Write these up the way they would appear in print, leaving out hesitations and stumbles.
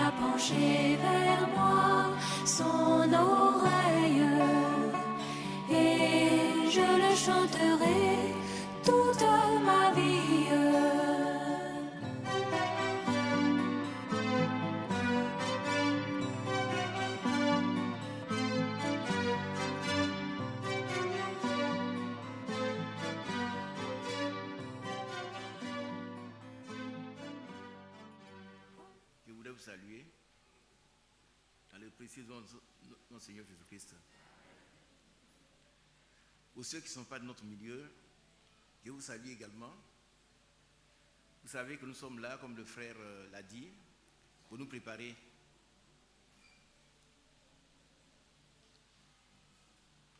a penché vers moi son oreille, et je le chanterai toute ma vie. Je voudrais vous saluer dans le précieux nom de notre Seigneur Jésus-Christ. Pour ceux qui ne sont pas de notre milieu, je vous salue également. Vous savez que nous sommes là, comme le frère l'a dit, pour nous préparer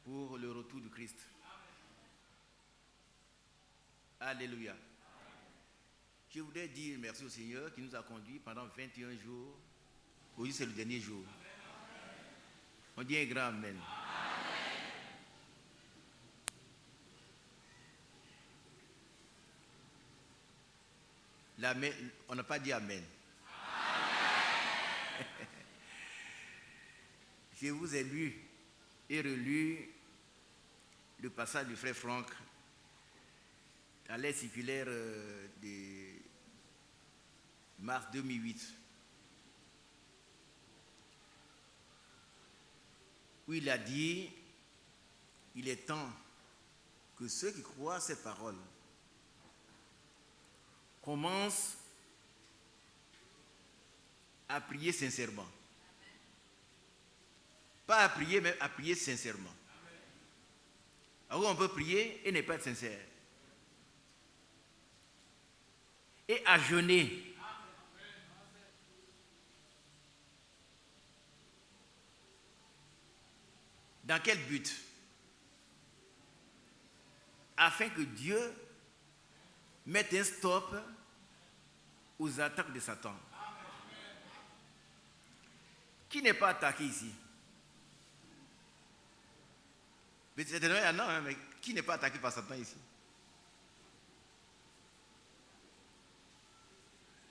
pour le retour du Christ. Alléluia. Je voudrais dire merci au Seigneur qui nous a conduits pendant 21 jours. Aujourd'hui, c'est le dernier jour. On dit un grand Amen. L'amen, on n'a pas dit Amen. Je vous ai lu et relu le passage du frère Franck dans l'aide circulaire de mars 2008, où il a dit, il est temps que ceux qui croient ces paroles commencent à prier sincèrement. Pas à prier, mais à prier sincèrement. Alors on peut prier et ne pas être sincère. Et à jeûner. Dans quel but? Afin que Dieu mette un stop aux attaques de Satan. Qui n'est pas attaqué ici? Mais certainement, il y en a, mais qui n'est pas attaqué par Satan ici?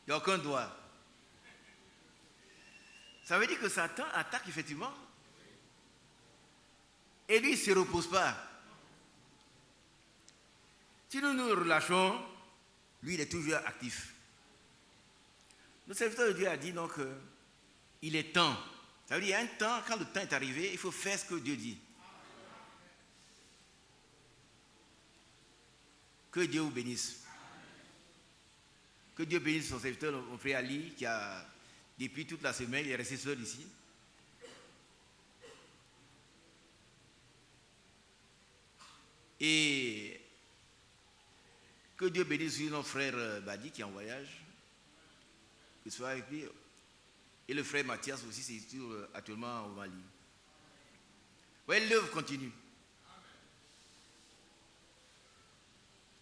Il n'y a aucun doigt. Ça veut dire que Satan attaque effectivement. Et lui, il ne se repose pas. Si nous nous relâchons, lui, il est toujours actif. Le serviteur de Dieu a dit donc il est temps. Ça veut dire il y a un temps, quand le temps est arrivé, il faut faire ce que Dieu dit. Que Dieu vous bénisse. Que Dieu bénisse son serviteur, mon frère Ali, qui a, depuis toute la semaine, il est resté seul ici. Et que Dieu bénisse notre frère Badi qui est en voyage, qu'il soit avec lui. Et le frère Mathias aussi, c'est actuellement au Mali. Oui, l'œuvre continue.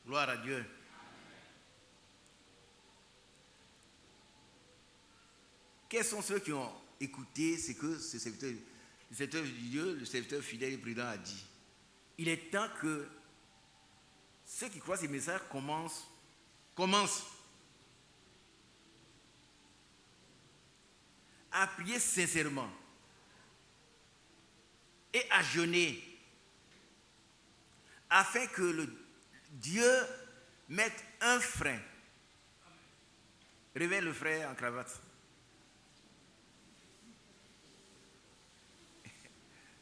Gloire à Dieu. Quels sont ceux qui ont écouté ce que ce serviteur, le serviteur de Dieu, le serviteur fidèle et prudent a dit? Il est temps que ceux qui croient ces messages commencent à prier sincèrement et à jeûner afin que Dieu mette un frein. Réveille le frère en cravate.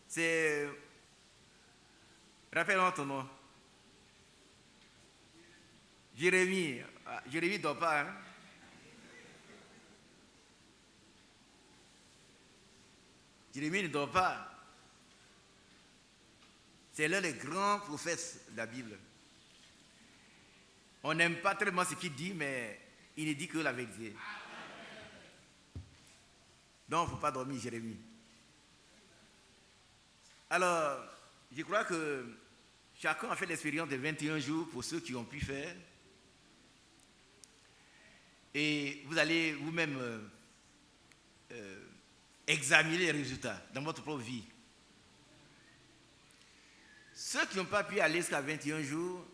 C'est... Rappelle-moi ton nom. Jérémie. Ah, Jérémie ne dort pas, hein? Jérémie ne dort pas. C'est l'un des grands prophètes de la Bible. On n'aime pas tellement ce qu'il dit, mais il ne dit que la vérité. Donc, il ne faut pas dormir, Jérémie. Alors, je crois que chacun a fait l'expérience de 21 jours pour ceux qui ont pu faire. Et vous allez vous-même examiner les résultats dans votre propre vie. Ceux qui n'ont pas pu aller jusqu'à 21 jours,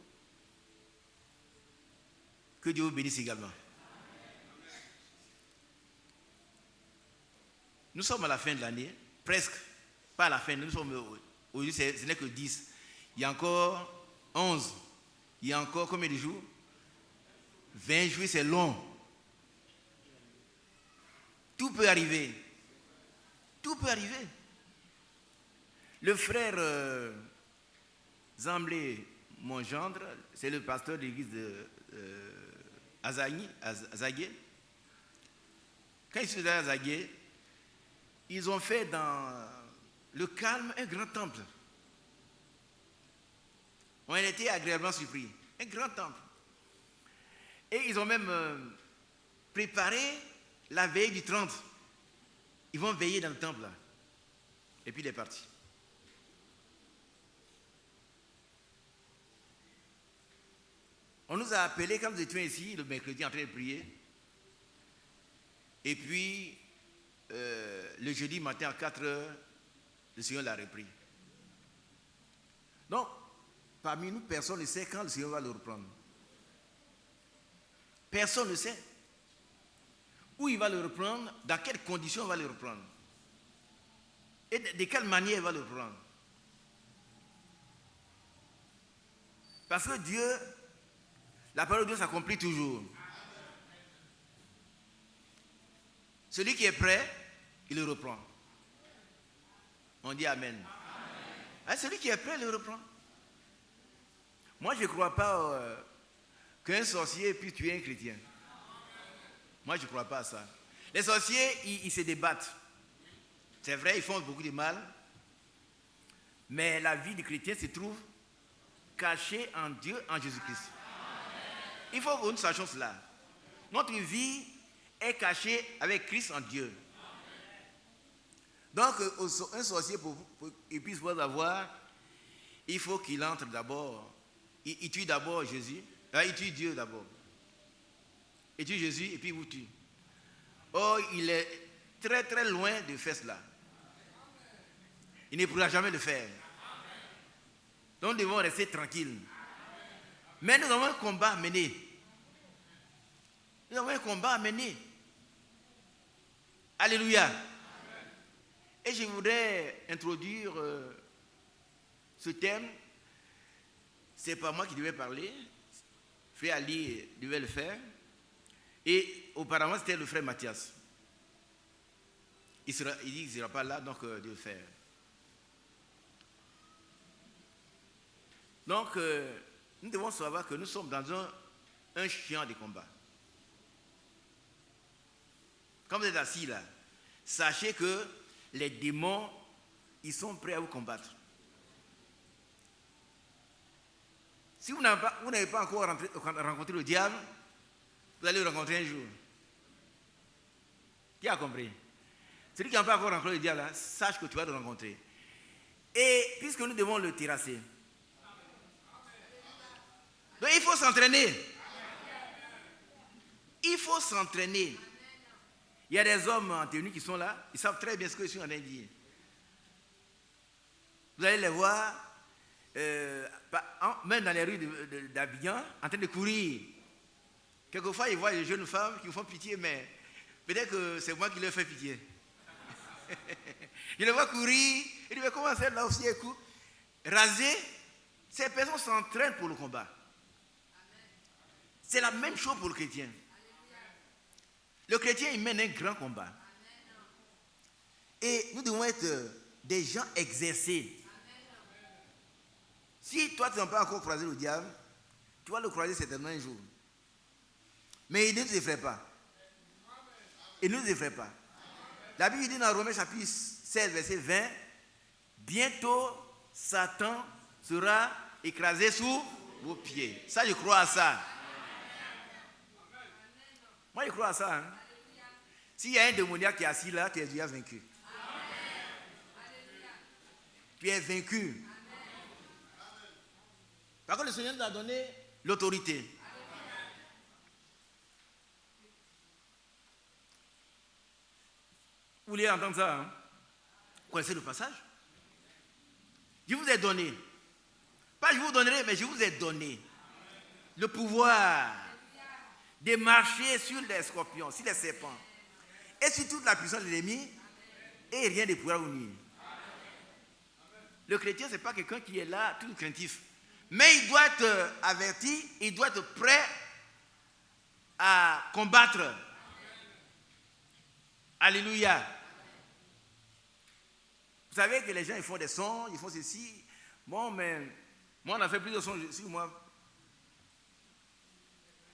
que Dieu vous bénisse également. Nous sommes à la fin de l'année, presque. Pas à la fin, nous sommes aujourd'hui, ce n'est que 10. Il y a encore 11. Il y a encore combien de jours? 20 jours, c'est long. Tout peut arriver. Tout peut arriver. Le frère Zamblé, mon gendre, c'est le pasteur de l'église de Azagué. Quand ils sont à Azagué, ils ont fait dans le calme un grand temple. On a été agréablement surpris. Un grand temple. Et ils ont même préparé la veille du 30. Ils vont veiller dans le temple là. Et puis il est parti. On nous a appelés quand nous étions ici le mercredi en train de prier. Et puis, le jeudi matin à 4 heures, le Seigneur l'a repris. Donc, parmi nous, personne ne sait quand le Seigneur va le reprendre. Personne ne sait. Où il va le reprendre, dans quelles conditions il va le reprendre. Et de quelle manière il va le reprendre. Parce que Dieu, la parole de Dieu s'accomplit toujours. Celui qui est prêt, il le reprend. On dit Amen. Hein, celui qui est prêt, il le reprend. Moi, je ne crois pas qu'un sorcier puisse tuer un chrétien. Moi, je ne crois pas à ça. Les sorciers, ils se débattent. C'est vrai, ils font beaucoup de mal. Mais la vie du chrétien se trouve cachée en Dieu, en Jésus-Christ. Il faut que nous sachions cela. Notre vie est cachée avec Christ en Dieu. Donc, un sorcier, pour qu'il puisse vous avoir, il faut qu'il entre d'abord. Il tue d'abord Jésus. Il tue Dieu d'abord. Il tue Jésus et puis il vous tue. Or, il est très très loin de faire cela. Il ne pourra jamais le faire. Donc, nous devons rester tranquilles. Mais nous avons un combat à mener. Nous avons un combat à mener. Alléluia. Et je voudrais introduire ce thème. Ce n'est pas moi qui devais parler. Frère Ali devait le faire. Et auparavant, c'était le frère Mathias. Il dit qu'il ne sera pas là, donc de le faire. Donc, nous devons savoir que nous sommes dans un champ de combat. Quand vous êtes assis là, sachez que les démons, ils sont prêts à vous combattre. Si vous n'avez pas encore rencontré le diable, vous allez le rencontrer un jour. Qui a compris? Celui qui n'a pas encore rencontré le diable, là, sache que tu vas le rencontrer. Et puisque nous devons le terrasser, donc il faut s'entraîner. Il faut s'entraîner. Il y a des hommes en tenue qui sont là, ils savent très bien ce que je suis en train de dire. Vous allez les voir, même dans les rues d'Abidjan, en train de courir. Quelquefois, ils voient des jeunes femmes qui me font pitié, mais peut-être que c'est moi qui leur fais pitié. Je les vois courir, et je vais commencer là aussi, écoute, raser. Ces personnes s'entraînent pour le combat. C'est la même chose pour le chrétien. Le chrétien, il mène un grand combat. Et nous devons être des gens exercés. Si toi, tu n'as pas encore croisé le diable, tu vas le croiser certainement un jour. Mais il ne nous effraie pas. Il ne nous effraie pas. La Bible dit dans Romains chapitre 16, verset 20, bientôt Satan sera écrasé sous vos pieds. Ça, je crois à ça. Moi, je crois à ça. Hein? S'il y a un démoniaque qui est assis là, tu es déjà vaincu. Tu es vaincu. Parce que le Seigneur nous a donné l'autorité. Vous voulez entendre ça? Hein? Vous connaissez le passage? Je vous ai donné. Pas je vous donnerai, mais je vous ai donné le pouvoir de marcher sur les scorpions, sur les serpents, et sur toute la puissance de l'ennemi, Et rien ne pourra vous nuire. Le chrétien, ce n'est pas quelqu'un qui est là, tout craintif. Mais il doit être averti, il doit être prêt à combattre. Alléluia. Vous savez que les gens, ils font des sons, ils font ceci. Bon, mais moi, on a fait plus de sons sur moi.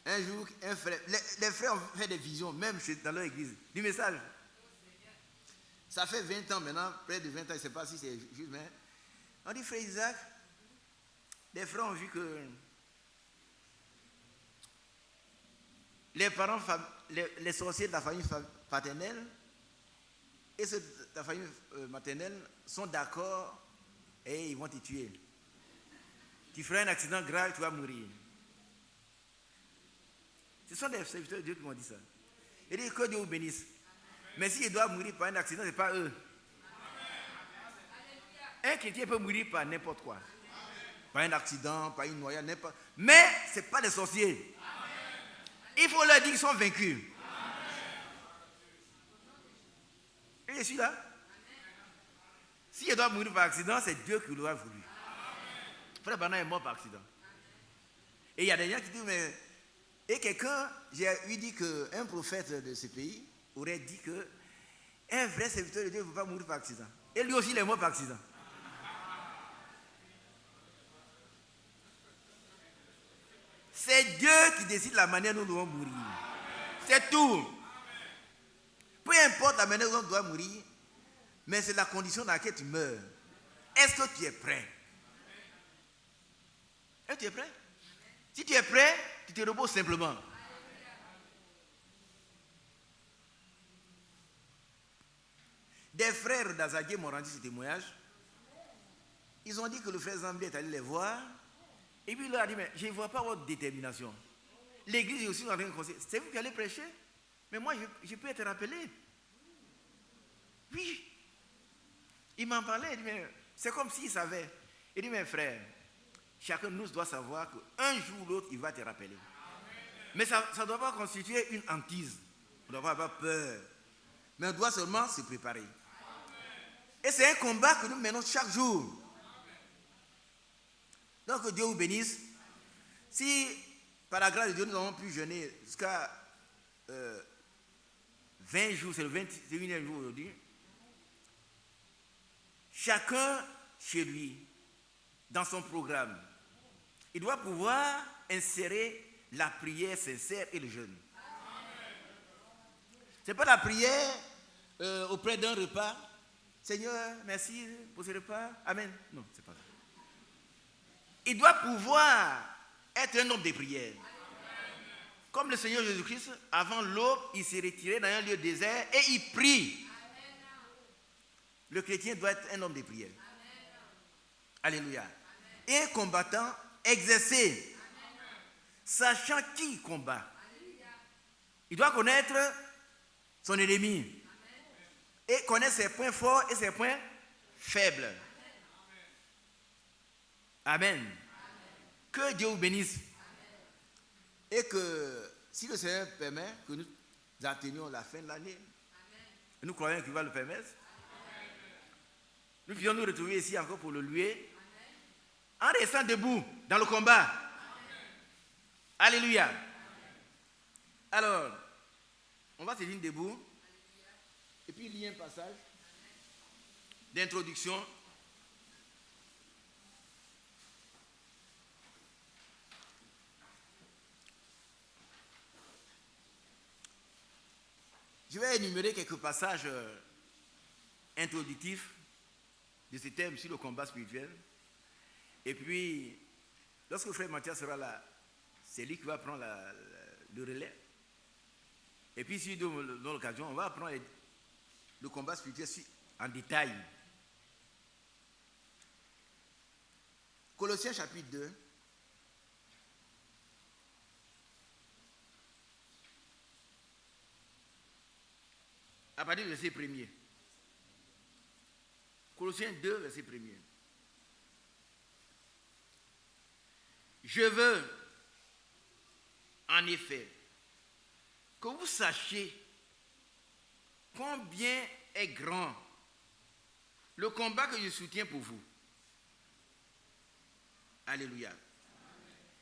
Un jour, un frère, les frères ont fait des visions, même dans leur église, du message. Ça fait 20 ans maintenant, près de 20 ans, je ne sais pas si c'est juste, mais on dit, frère Isaac, les frères ont vu que les parents, les sorciers de la famille paternelle et ceux de la famille maternelle sont d'accord et ils vont te tuer. Tu feras un accident grave, tu vas mourir. Ce sont des serviteurs de Dieu qui m'ont dit ça. Et dit que Dieu vous bénisse. Mais s'ils doivent mourir par un accident, ce n'est pas eux. Un chrétien peut mourir par n'importe quoi. Par un accident, par une noyade, n'importe. Mais ce n'est pas des sorciers. Il faut leur dire qu'ils sont vaincus. Et je suis là. S'ils doivent mourir par accident, c'est Dieu qui l'aura voulu. Frère Bana est mort par accident. Et il y a des gens qui disent, mais... Et quelqu'un, j'ai eu dit qu'un prophète de ce pays aurait dit qu'un vrai serviteur de Dieu ne peut pas mourir par accident. Et lui aussi, il est mort par accident. C'est Dieu qui décide la manière dont nous devons mourir. C'est tout. Peu importe la manière dont on doit mourir, mais c'est la condition dans laquelle tu meurs. Est-ce que tu es prêt? Est-ce que tu es prêt? Si tu es prêt, tu te reposes simplement. Des frères d'Azagé m'ont rendu ce témoignage. Ils ont dit que le frère Zambé est allé les voir. Et puis il leur a dit, mais je ne vois pas votre détermination. L'église est aussi en train de conseiller. C'est vous qui allez prêcher? Mais moi, je peux être rappelé. Oui. Il m'en parlait. Il dit, mais c'est comme s'il savait. Il dit, mes frères, chacun de nous doit savoir qu'un jour ou l'autre, il va te rappeler. Amen. Mais ça ne doit pas constituer une hantise. On ne doit pas avoir peur. Mais on doit seulement se préparer. Amen. Et c'est un combat que nous menons chaque jour. Amen. Donc, que Dieu vous bénisse. Si, par la grâce de Dieu, nous avons pu jeûner jusqu'à 20 jours, c'est le 21e jour aujourd'hui, chacun chez lui, dans son programme, il doit pouvoir insérer la prière sincère et le jeûne. Ce n'est pas la prière auprès d'un repas. Seigneur, merci pour ce repas. Amen. Non, ce n'est pas ça. Il doit pouvoir être un homme de prière. Comme le Seigneur Jésus-Christ, avant l'aube, il s'est retiré dans un lieu désert et il prie. Le chrétien doit être un homme de prière. Alléluia. Et un combattant exercé, sachant qui combat. Il doit connaître son ennemi et connaître ses points forts et ses points faibles. Amen. Que Dieu vous bénisse. Et que si le Seigneur permet que nous atteignions la fin de l'année, et nous croyons qu'il va le permettre, nous puissions nous retrouver ici encore pour le louer, en restant debout dans le combat. Alléluia. Alors, on va se tenir debout et puis lire un passage d'introduction. Je vais énumérer quelques passages introductifs de ce thème sur le combat spirituel. Et puis, lorsque le frère Mathias sera là, c'est lui qui va prendre le relais. Et puis, si nous avons l'occasion, on va apprendre le combat spirituel en détail. Colossiens chapitre 2. À partir du verset 1er. Colossiens 2, verset 1er. Je veux, en effet, que vous sachiez combien est grand le combat que je soutiens pour vous. Alléluia.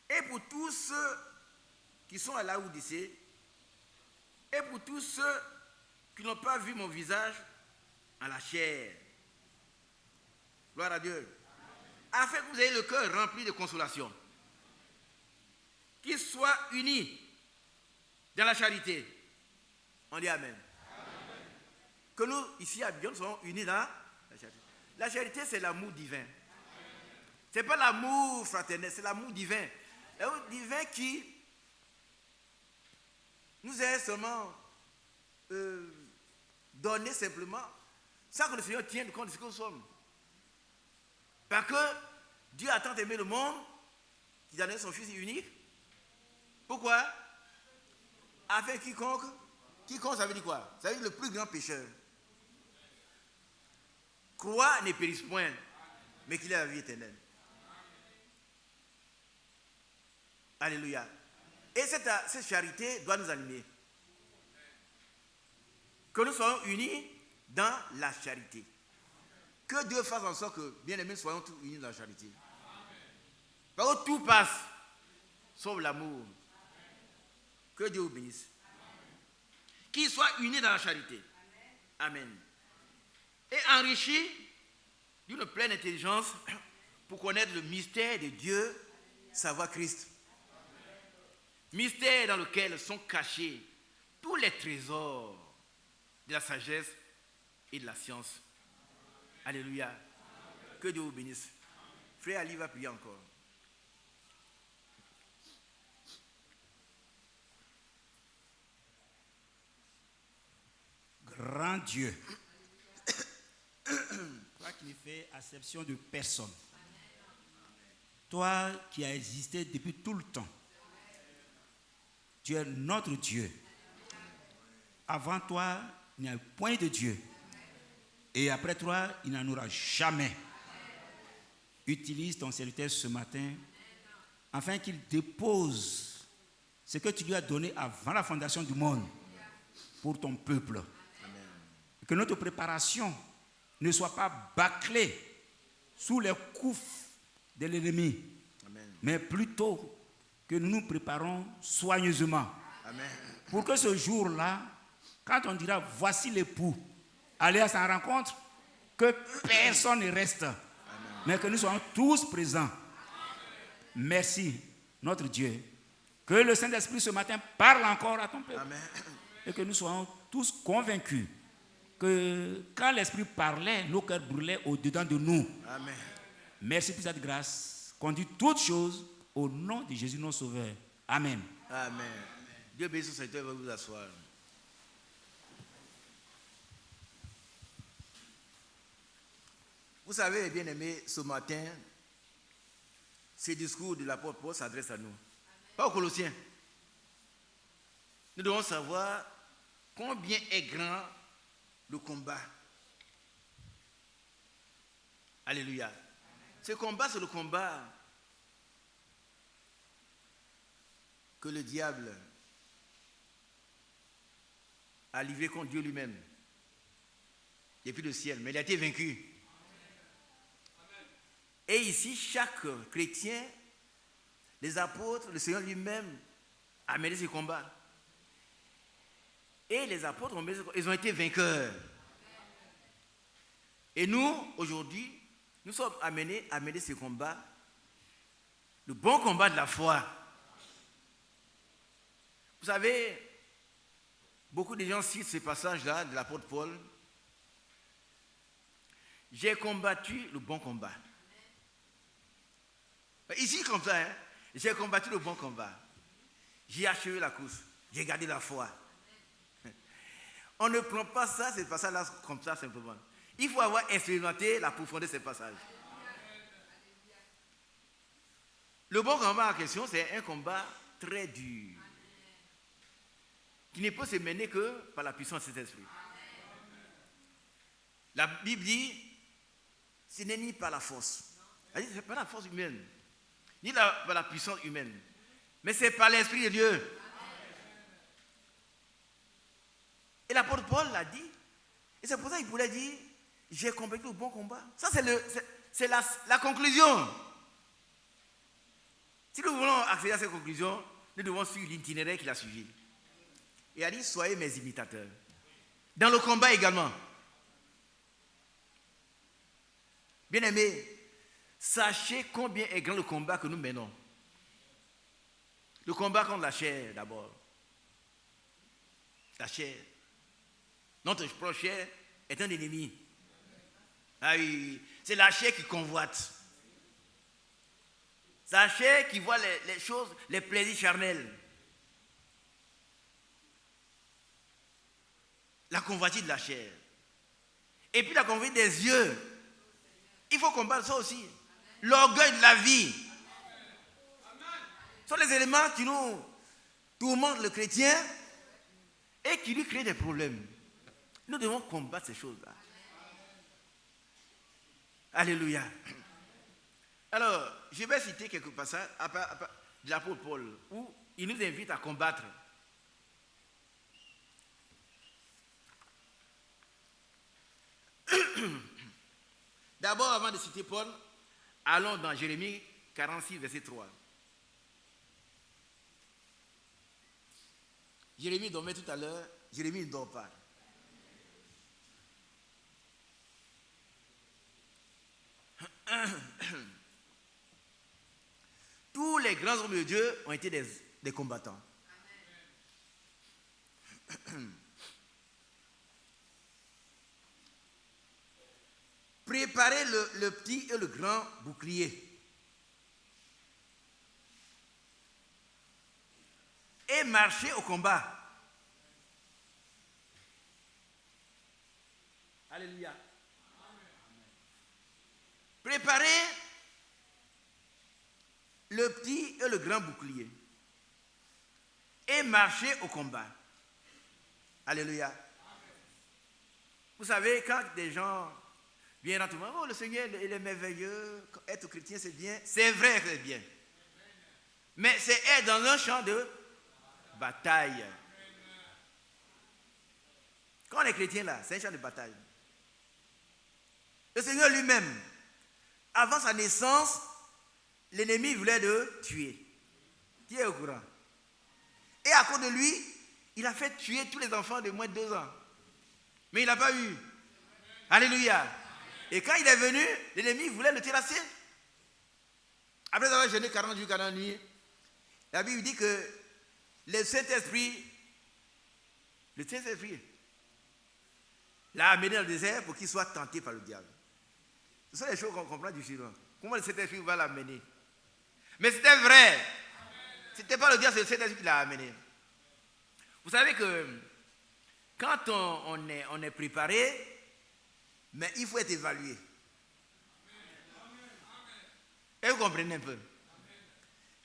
Et pour tous ceux qui sont à Laodicée, et pour tous ceux qui n'ont pas vu mon visage en la chair. Gloire à Dieu. Afin que vous ayez le cœur rempli de consolation. Qu'ils soient unis dans la charité. On dit Amen. Que nous, ici à Bion, soyons unis dans la charité. La charité, c'est l'amour divin. Ce n'est pas l'amour fraternel, c'est l'amour divin. L'amour divin qui nous est seulement donné simplement, sans que le Seigneur tienne compte de ce que nous sommes. Parce que Dieu a tant aimé le monde qu'il a donné son Fils unique. Pourquoi? Afin quiconque, ça veut dire quoi? Ça veut dire le plus grand pécheur. Croit ne périsse point, mais qu'il ait la vie éternelle. Alléluia. Et cette charité doit nous animer. Que nous soyons unis dans la charité. Que Dieu fasse en sorte que, bien aimés, soyons tous unis dans la charité. Parce que tout passe, sauf l'amour. Que Dieu vous bénisse. Qu'ils soient unis dans la charité. Amen. Et enrichis d'une pleine intelligence pour connaître le mystère de Dieu, savoir Christ. Mystère dans lequel sont cachés tous les trésors de la sagesse et de la science. Alléluia. Que Dieu vous bénisse. Frère Ali va prier encore. Grand Dieu, toi qui ne fais acception de personne, toi qui as existé depuis tout le temps, tu es notre Dieu. Avant toi, il n'y a point de Dieu. Et après toi, il n'en aura jamais. Utilise ton serviteur ce matin afin qu'il dépose ce que tu lui as donné avant la fondation du monde pour ton peuple. Amen. Que notre préparation ne soit pas bâclée sous les coups de l'ennemi, amen, mais plutôt que nous nous préparons soigneusement. Amen. Pour que ce jour-là, quand on dira voici l'époux, aller à sa rencontre, que personne ne reste, amen, mais que nous soyons tous présents. Amen. Merci, notre Dieu. Que le Saint-Esprit ce matin parle encore à ton peuple. Amen. Et que nous soyons tous convaincus que quand l'Esprit parlait, nos cœurs brûlaient au-dedans de nous. Amen. Merci pour cette grâce. Qu'on dit toutes choses au nom de Jésus, notre Sauveur. Amen. Amen. Dieu bénisse ce Seigneur, va vous asseoir. Vous savez, bien aimé, ce matin, ce discours de l'apôtre Paul s'adresse à nous. Pas aux Colossiens. Nous devons savoir combien est grand le combat. Alléluia. Ce combat, c'est le combat que le diable a livré contre Dieu lui-même. Depuis le ciel, mais il a été vaincu. Et ici, chaque chrétien, les apôtres, le Seigneur lui-même a mené ce combat. Et les apôtres, ils ont été vainqueurs. Et nous, aujourd'hui, nous sommes amenés à mener ce combat, le bon combat de la foi. Vous savez, beaucoup de gens citent ce passage-là de l'apôtre Paul. J'ai combattu le bon combat. Ici, comme ça, hein, j'ai combattu le bon combat. J'ai achevé la course. J'ai gardé la foi. On ne prend pas ça, ce passage-là, comme ça, simplement. Il faut avoir expérimenté la profondeur de ces passages. Le bon combat en question, c'est un combat très dur, qui ne peut se mener que par la puissance de cet esprit. La Bible dit, ce n'est ni par la force. Ce n'est pas la force humaine, ni par la puissance humaine, mais c'est par l'Esprit de Dieu. Et l'apôtre Paul l'a dit, et c'est pour ça qu'il pourrait dire, j'ai combattu le bon combat. Ça, c'est la conclusion. Si nous voulons accéder à cette conclusion, nous devons suivre l'itinéraire qu'il a suivi. Il a dit, soyez mes imitateurs. Dans le combat également. Bien-aimés, sachez combien est grand le combat que nous menons. Le combat contre la chair d'abord. La chair. Notre propre chair est un ennemi. Ah oui, c'est la chair qui convoite. C'est la chair qui voit les choses, les plaisirs charnels. La convoitise de la chair. Et puis la convoitise des yeux. Il faut combattre ça aussi. L'orgueil de la vie. Ce sont les éléments qui nous tourmentent le chrétien et qui lui créent des problèmes. Nous devons combattre ces choses-là. Alléluia. Alors, je vais citer quelques passages de l'apôtre Paul où il nous invite à combattre. D'abord, avant de citer Paul, allons dans Jérémie 46, verset 3. Jérémie dormait tout à l'heure. Jérémie ne dort pas. Tous les grands hommes de Dieu ont été des combattants. Préparez le petit et le grand bouclier. Et marchez au combat. Alléluia. Préparez le petit et le grand bouclier. Et marchez au combat. Alléluia. Vous savez, quand des gens viennent à tout le monde, oh, le Seigneur, il est merveilleux, être chrétien, c'est bien. C'est vrai que c'est bien. Mais c'est être dans un champ de bataille. Quand on est chrétien là, c'est un champ de bataille. Le Seigneur lui-même, avant sa naissance, l'ennemi voulait le tuer. Qui est au courant? Et à cause de lui, il a fait tuer tous les enfants de moins de 2 ans. Mais il n'a pas eu. Alléluia. Et quand il est venu, l'ennemi voulait le terrasser. Après avoir jeûné 40 jours, 40 nuits, la Bible dit que le Saint-Esprit l'a amené dans le désert pour qu'il soit tenté par le diable. Ce sont les choses qu'on comprend du suivant. Comment le Saint-Esprit va l'amener? Mais c'était vrai. Ce n'était pas le diable, c'est le Saint-Esprit qui l'a amené. Vous savez que quand on est préparé, mais il faut être évalué. Et vous comprenez un peu?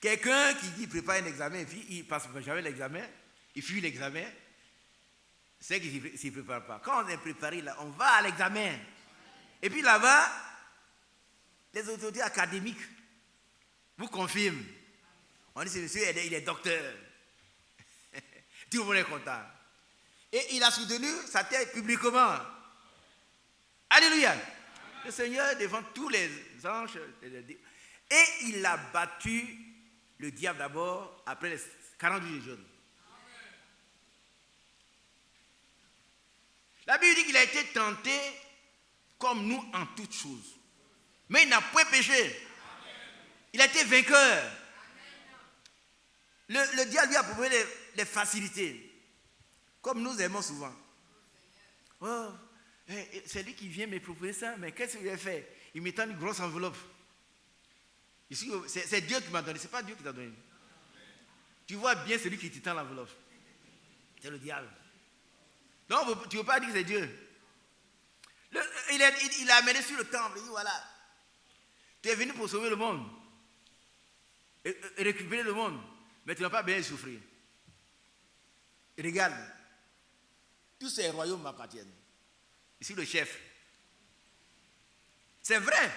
Quelqu'un qui dit prépare un examen et puis il passe jamais l'examen, il fuit l'examen, c'est qu'il ne s'y prépare pas. Quand on est préparé là, on va à l'examen. Et puis là-bas, les autorités académiques vous confirment. On dit, ce monsieur, il est docteur. Tout le monde est content. Et il a soutenu sa thèse publiquement. Alléluia. Le Seigneur devant tous les anges. Et il a battu le diable d'abord après les 40 jours de jeûne. La Bible dit qu'il a été tenté comme nous en toutes choses. Mais il n'a point péché. Il a été vainqueur. Le diable lui a proposé les facilités. Comme nous aimons souvent. Oh, c'est lui qui vient me proposer ça, mais qu'est-ce qu'il a fait? Il me tend une grosse enveloppe. Ici, c'est Dieu qui m'a donné, c'est pas Dieu qui t'a donné. Tu vois bien celui qui te tend l'enveloppe. C'est le diable. Donc, tu ne veux pas dire que c'est Dieu. Il a amené sur le temple, il dit voilà, tu es venu pour sauver le monde et récupérer le monde, mais tu n'as pas bien souffrir. Et regarde, tous ces royaumes m'appartiennent. Ici le chef. C'est vrai.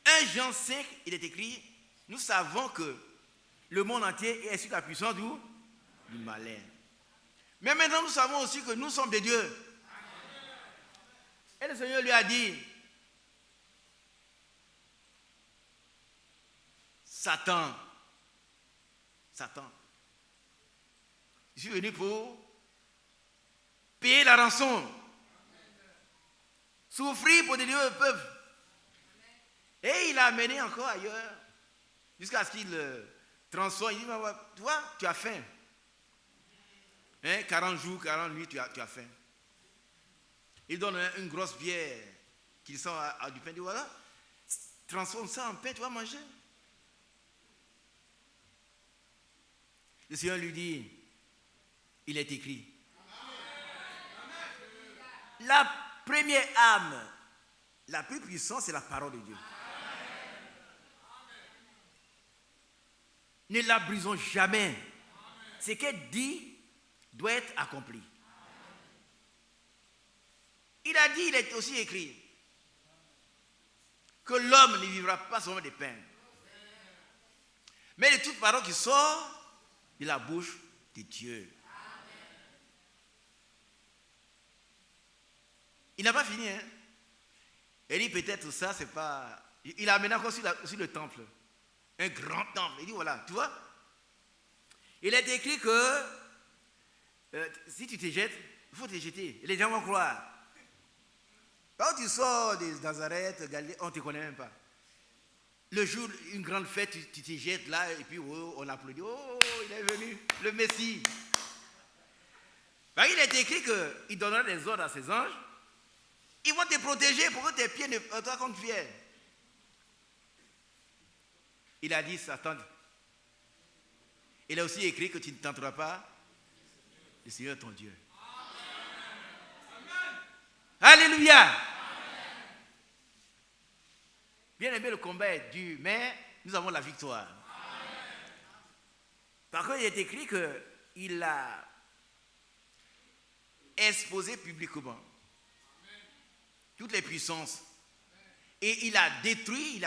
1 Jean 5, il est écrit, nous savons que le monde entier est sous la puissance du malin. Mais maintenant nous savons aussi que nous sommes des dieux. Et le Seigneur lui a dit, Satan, je suis venu pour payer la rançon, souffrir pour délivrer le peuple. Et il l'a amené encore ailleurs, jusqu'à ce qu'il transforme. Il dit, tu vois, tu as faim. 40 jours, 40 nuits, tu as faim. Il donne une grosse bière qu'il sent à du pain. Il dit, voilà, transforme ça en pain, tu vas manger. Le Seigneur lui dit, il est écrit. La première âme, la plus puissante, c'est la parole de Dieu. Ne la brisons jamais. Ce qu'elle dit doit être accompli. Il a dit, il est aussi écrit, que l'homme ne vivra pas seulement de pain, mais de toute parole qui sort de la bouche de Dieu. Il n'a pas fini, hein. Il dit peut-être ça, c'est pas. Il a amené encore sur le temple. Un grand temple. Il dit voilà, tu vois. Il est écrit que si tu te jettes, il faut te jeter. Et les gens vont croire. Quand tu sors de Nazareth, Galilée, on ne te connaît même pas. Le jour, une grande fête, tu te jettes là, et puis on applaudit. Oh, il est venu, le Messie. Ben, il est écrit qu'il donnera des ordres à ses anges. Ils vont te protéger pour que tes pieds ne soient contre pierre. Il a dit, Satan, il a aussi écrit que tu ne tenteras pas le Seigneur ton Dieu. Amen. Alléluia. Amen. Bien aimé, le combat est dur, mais nous avons la victoire. Amen. Par contre, il est écrit qu'il a exposé publiquement toutes les puissances. Et il a détruit, il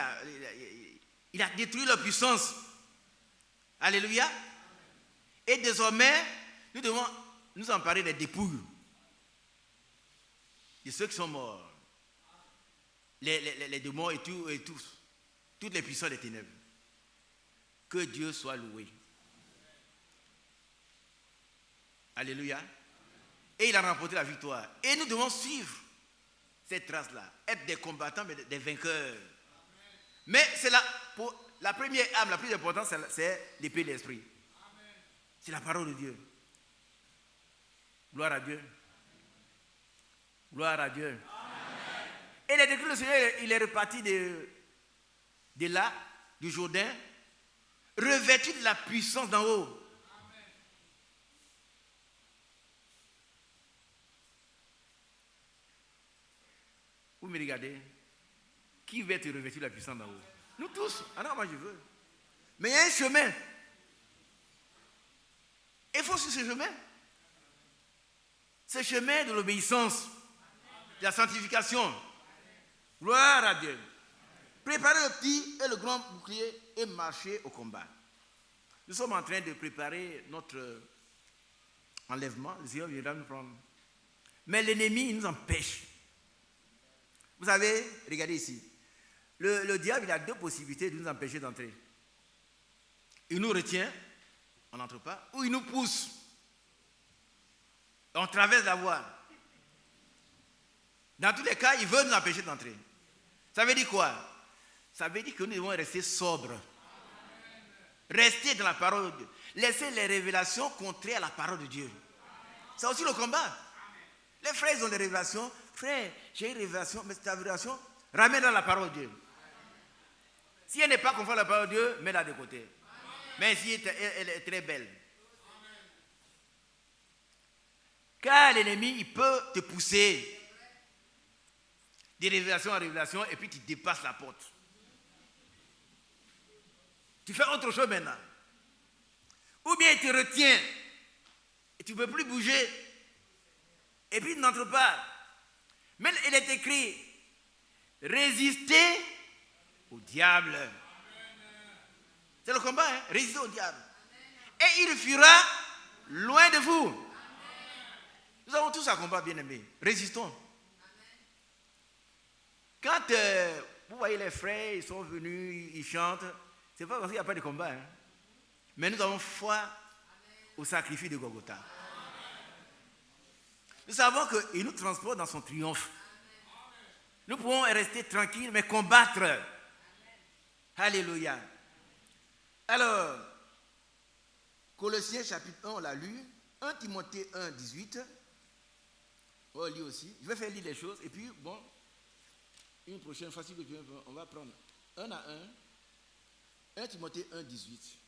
a détruit leur puissance. Alléluia. Et désormais, nous devons nous emparer des dépouilles de ceux qui sont morts. Les démons et tous. Toutes les puissances des ténèbres. Que Dieu soit loué. Alléluia. Et il a remporté la victoire. Et nous devons suivre cette trace-là. Être des combattants, mais des vainqueurs. Amen. Mais c'est pour la première âme, la plus importante, c'est l'épée de l'esprit. Amen. C'est la parole de Dieu. Gloire à Dieu. Gloire à Dieu. Amen. Et il est écrit, le Seigneur, il est reparti de là, du Jourdain, revêtu de la puissance d'en haut. Vous me regardez, qui veut te revêtir la puissance d'en haut? Nous tous. Ah non, moi je veux. Mais il y a un chemin. Il faut suivre ce chemin. Ce chemin de l'obéissance, de la sanctification. Gloire à Dieu. Préparez le petit et le grand bouclier et marchez au combat. Nous sommes en train de préparer notre enlèvement. Le Seigneur viendra nous prendre. Mais l'ennemi nous empêche. Vous savez, regardez ici. Le diable, il a deux possibilités de nous empêcher d'entrer. Il nous retient, on n'entre pas, ou il nous pousse. On traverse la voie. Dans tous les cas, il veut nous empêcher d'entrer. Ça veut dire quoi? Ça veut dire que nous devons rester sobres. Rester dans la parole de Dieu. Laisser les révélations contraires à la parole de Dieu. C'est aussi le combat. Les frères, ils ont des révélations. Frère, j'ai une révélation, mais cette révélation, ramène dans la parole de Dieu. Si elle n'est pas conforme à la parole de Dieu, mets-la de côté. Amen. Mais si elle est très belle. Amen. Car l'ennemi, il peut te pousser de révélation en révélation et puis tu dépasses la porte. Tu fais autre chose maintenant. Ou bien il te retient et tu ne peux plus bouger et puis tu n'entres pas. Mais il est écrit, résistez au diable. Amen. C'est le combat, hein? Résistez au diable. Amen. Et il fuira loin de vous. Amen. Nous avons tous un combat, bien-aimés. Résistons. Amen. Quand vous voyez les frères, ils sont venus, ils chantent, c'est pas parce qu'il n'y a pas de combat. Hein. Mais nous avons foi au sacrifice de Golgotha. Nous savons qu'il nous transporte dans son triomphe. Nous pouvons rester tranquilles, mais combattre. Alléluia. Alors, Colossiens chapitre 1, on l'a lu. 1 Timothée 1, 18. On va lire aussi. Je vais faire lire les choses. Et puis, bon, une prochaine fois, si vous voulez, on va prendre un à un. 1 Timothée 1, 18.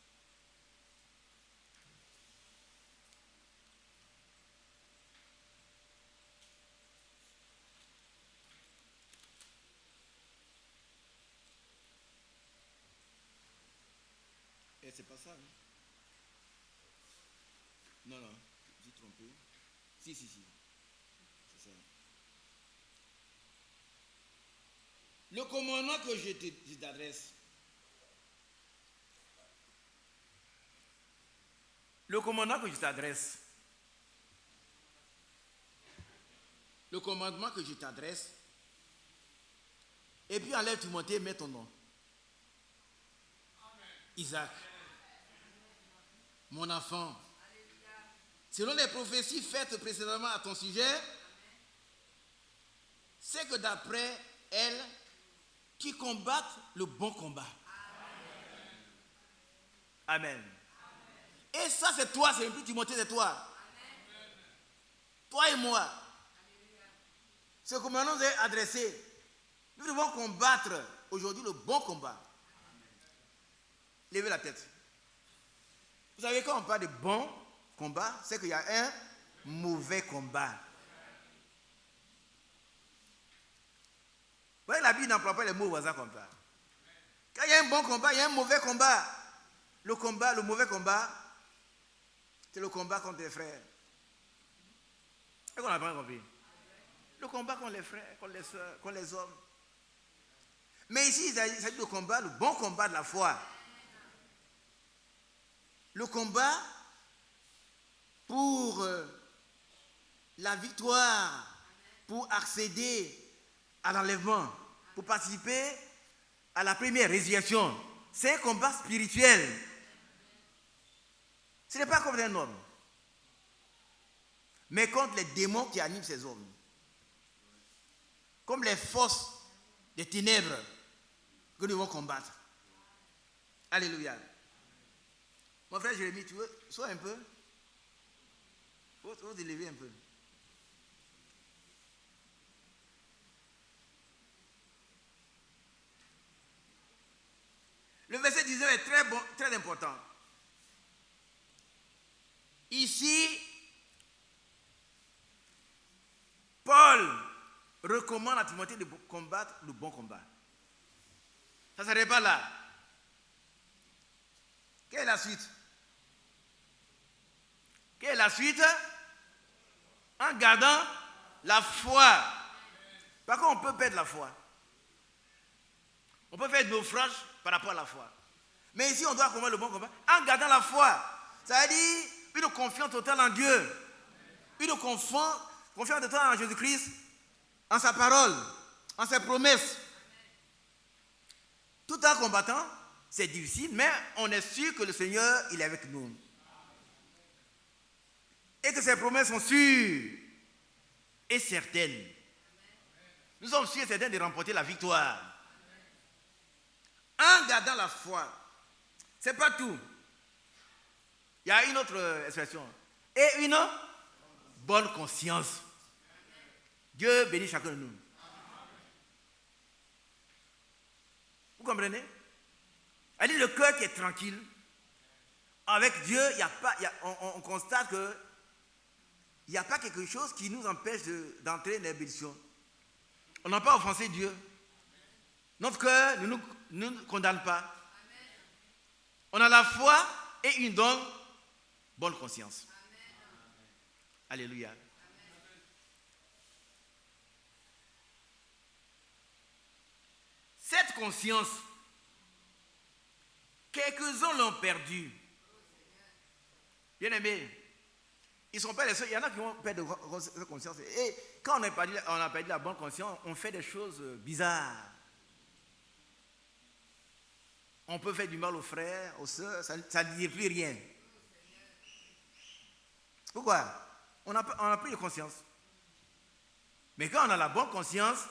Et c'est pas ça, hein? Non, j'ai trompé. Si. C'est ça. Le commandement que je t'adresse. Le commandement que je t'adresse. Le commandement que je t'adresse. Et puis enlève Timothée, mets ton nom. Isaac. Mon enfant. Selon les prophéties faites précédemment à ton sujet, c'est que d'après elles, qui combattent le bon combat. Amen. Et ça, c'est toi, c'est plus Timothée, c'est toi. Amen. Toi et moi. Ce commandement nous est adressé. Nous devons combattre aujourd'hui le bon combat. Levez la tête. Vous savez, quand on parle de bon combat, c'est qu'il y a un mauvais combat. Vous voyez, la Bible n'emploie pas les mots au hasard comme ça. Quand il y a un bon combat, il y a un mauvais combat. Le mauvais combat, c'est le combat contre les frères. Est-ce qu'on n'a pas compris? Le combat contre les frères, contre les soeurs, contre les hommes. Mais ici, il s'agit de combat, le bon combat de la foi. Le combat pour la victoire, pour accéder à l'enlèvement, pour participer à la première résurrection. C'est un combat spirituel. Ce n'est pas contre un homme, mais contre les démons qui animent ces hommes. Comme les forces des ténèbres que nous devons combattre. Alléluia. Mon frère Jérémie, tu veux, sois un peu. Faut t'élever un peu. Le verset 19 est très bon, très important. Ici, Paul recommande à Timothée de combattre le bon combat. Ça ne s'arrête pas là. Quelle est la suite? Quelle est la suite? En gardant la foi. Par contre, on peut perdre la foi. On peut faire naufrage par rapport à la foi. Mais ici, on doit combattre le bon combat en gardant la foi. Ça veut dire une confiance totale en Dieu. Une confiance totale en Jésus-Christ, en sa parole, en ses promesses. Tout en combattant, c'est difficile, mais on est sûr que le Seigneur, il est avec nous. Et que ses promesses sont sûres et certaines. Nous sommes sûrs et certains de remporter la victoire. En gardant la foi. Ce n'est pas tout. Il y a une autre expression. Et une bonne conscience. Dieu bénit chacun de nous. Vous comprenez? Elle dit le cœur qui est tranquille. Avec Dieu, on constate que il n'y a pas quelque chose qui nous empêche d'entrer dans l'ébullition. On n'a pas offensé Dieu. Notre cœur ne nous condamne pas. On a la foi et une bonne conscience. Alléluia. Cette conscience, quelques-uns l'ont perdue. Bien aimé, Ils ne sont pas les seuls. Il y en a qui ont perdu de conscience. Et quand on a perdu la bonne conscience, on fait des choses bizarres. On peut faire du mal aux frères, aux sœurs, ça ne dit plus rien. Pourquoi? On a plus de conscience. Mais quand on a la bonne conscience,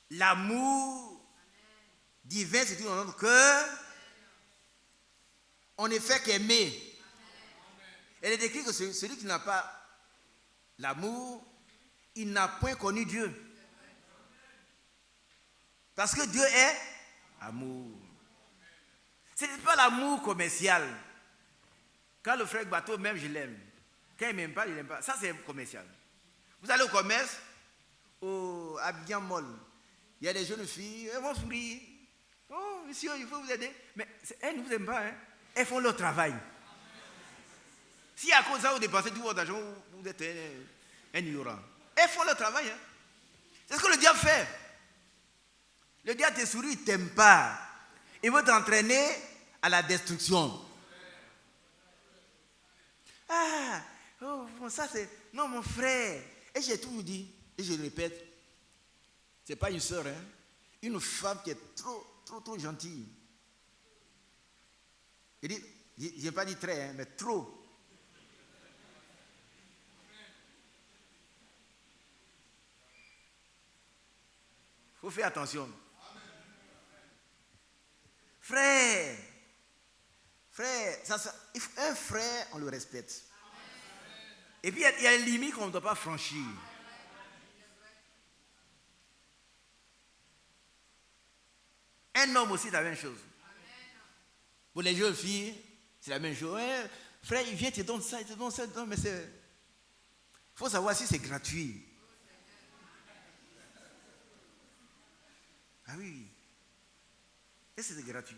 l'amour divin c'est tout dans notre cœur, on ne fait qu'aimer. Elle est décrit que celui qui n'a pas l'amour, il n'a point connu Dieu. Parce que Dieu est amour. Ce n'est pas l'amour commercial. Quand le frère Bateau m'aime, je l'aime. Quand il ne m'aime pas, je ne l'aime pas. Ça, c'est commercial. Vous allez au commerce, au Abidjan Mall. Il y a des jeunes filles, elles vont sourire. Oh, monsieur, il faut vous aider. Mais elles ne vous aiment pas. Hein. Elles font leur travail. Si à cause de ça, vous dépensez tout votre argent, vous êtes un ignorant. Elles font leur travail. Hein. C'est ce que le diable fait. Le diable te sourit, il ne t'aime pas. Il veut t'entraîner à la destruction. Ah, oh, ça c'est... Non, mon frère. Et j'ai toujours dit, et je le répète, ce n'est pas une sœur, hein. Une femme qui est trop gentille. Je n'ai pas dit très, hein, mais trop. Il faut faire attention. Frère, un frère, on le respecte. Et puis, il y a une limite qu'on ne doit pas franchir. Un homme aussi, c'est la même chose. Pour les jeunes filles, c'est la même chose. Ouais, frère, il vient te donner ça, il te donne ça, mais c'est... Il faut savoir si c'est gratuit. Ah oui. Et c'est gratuit.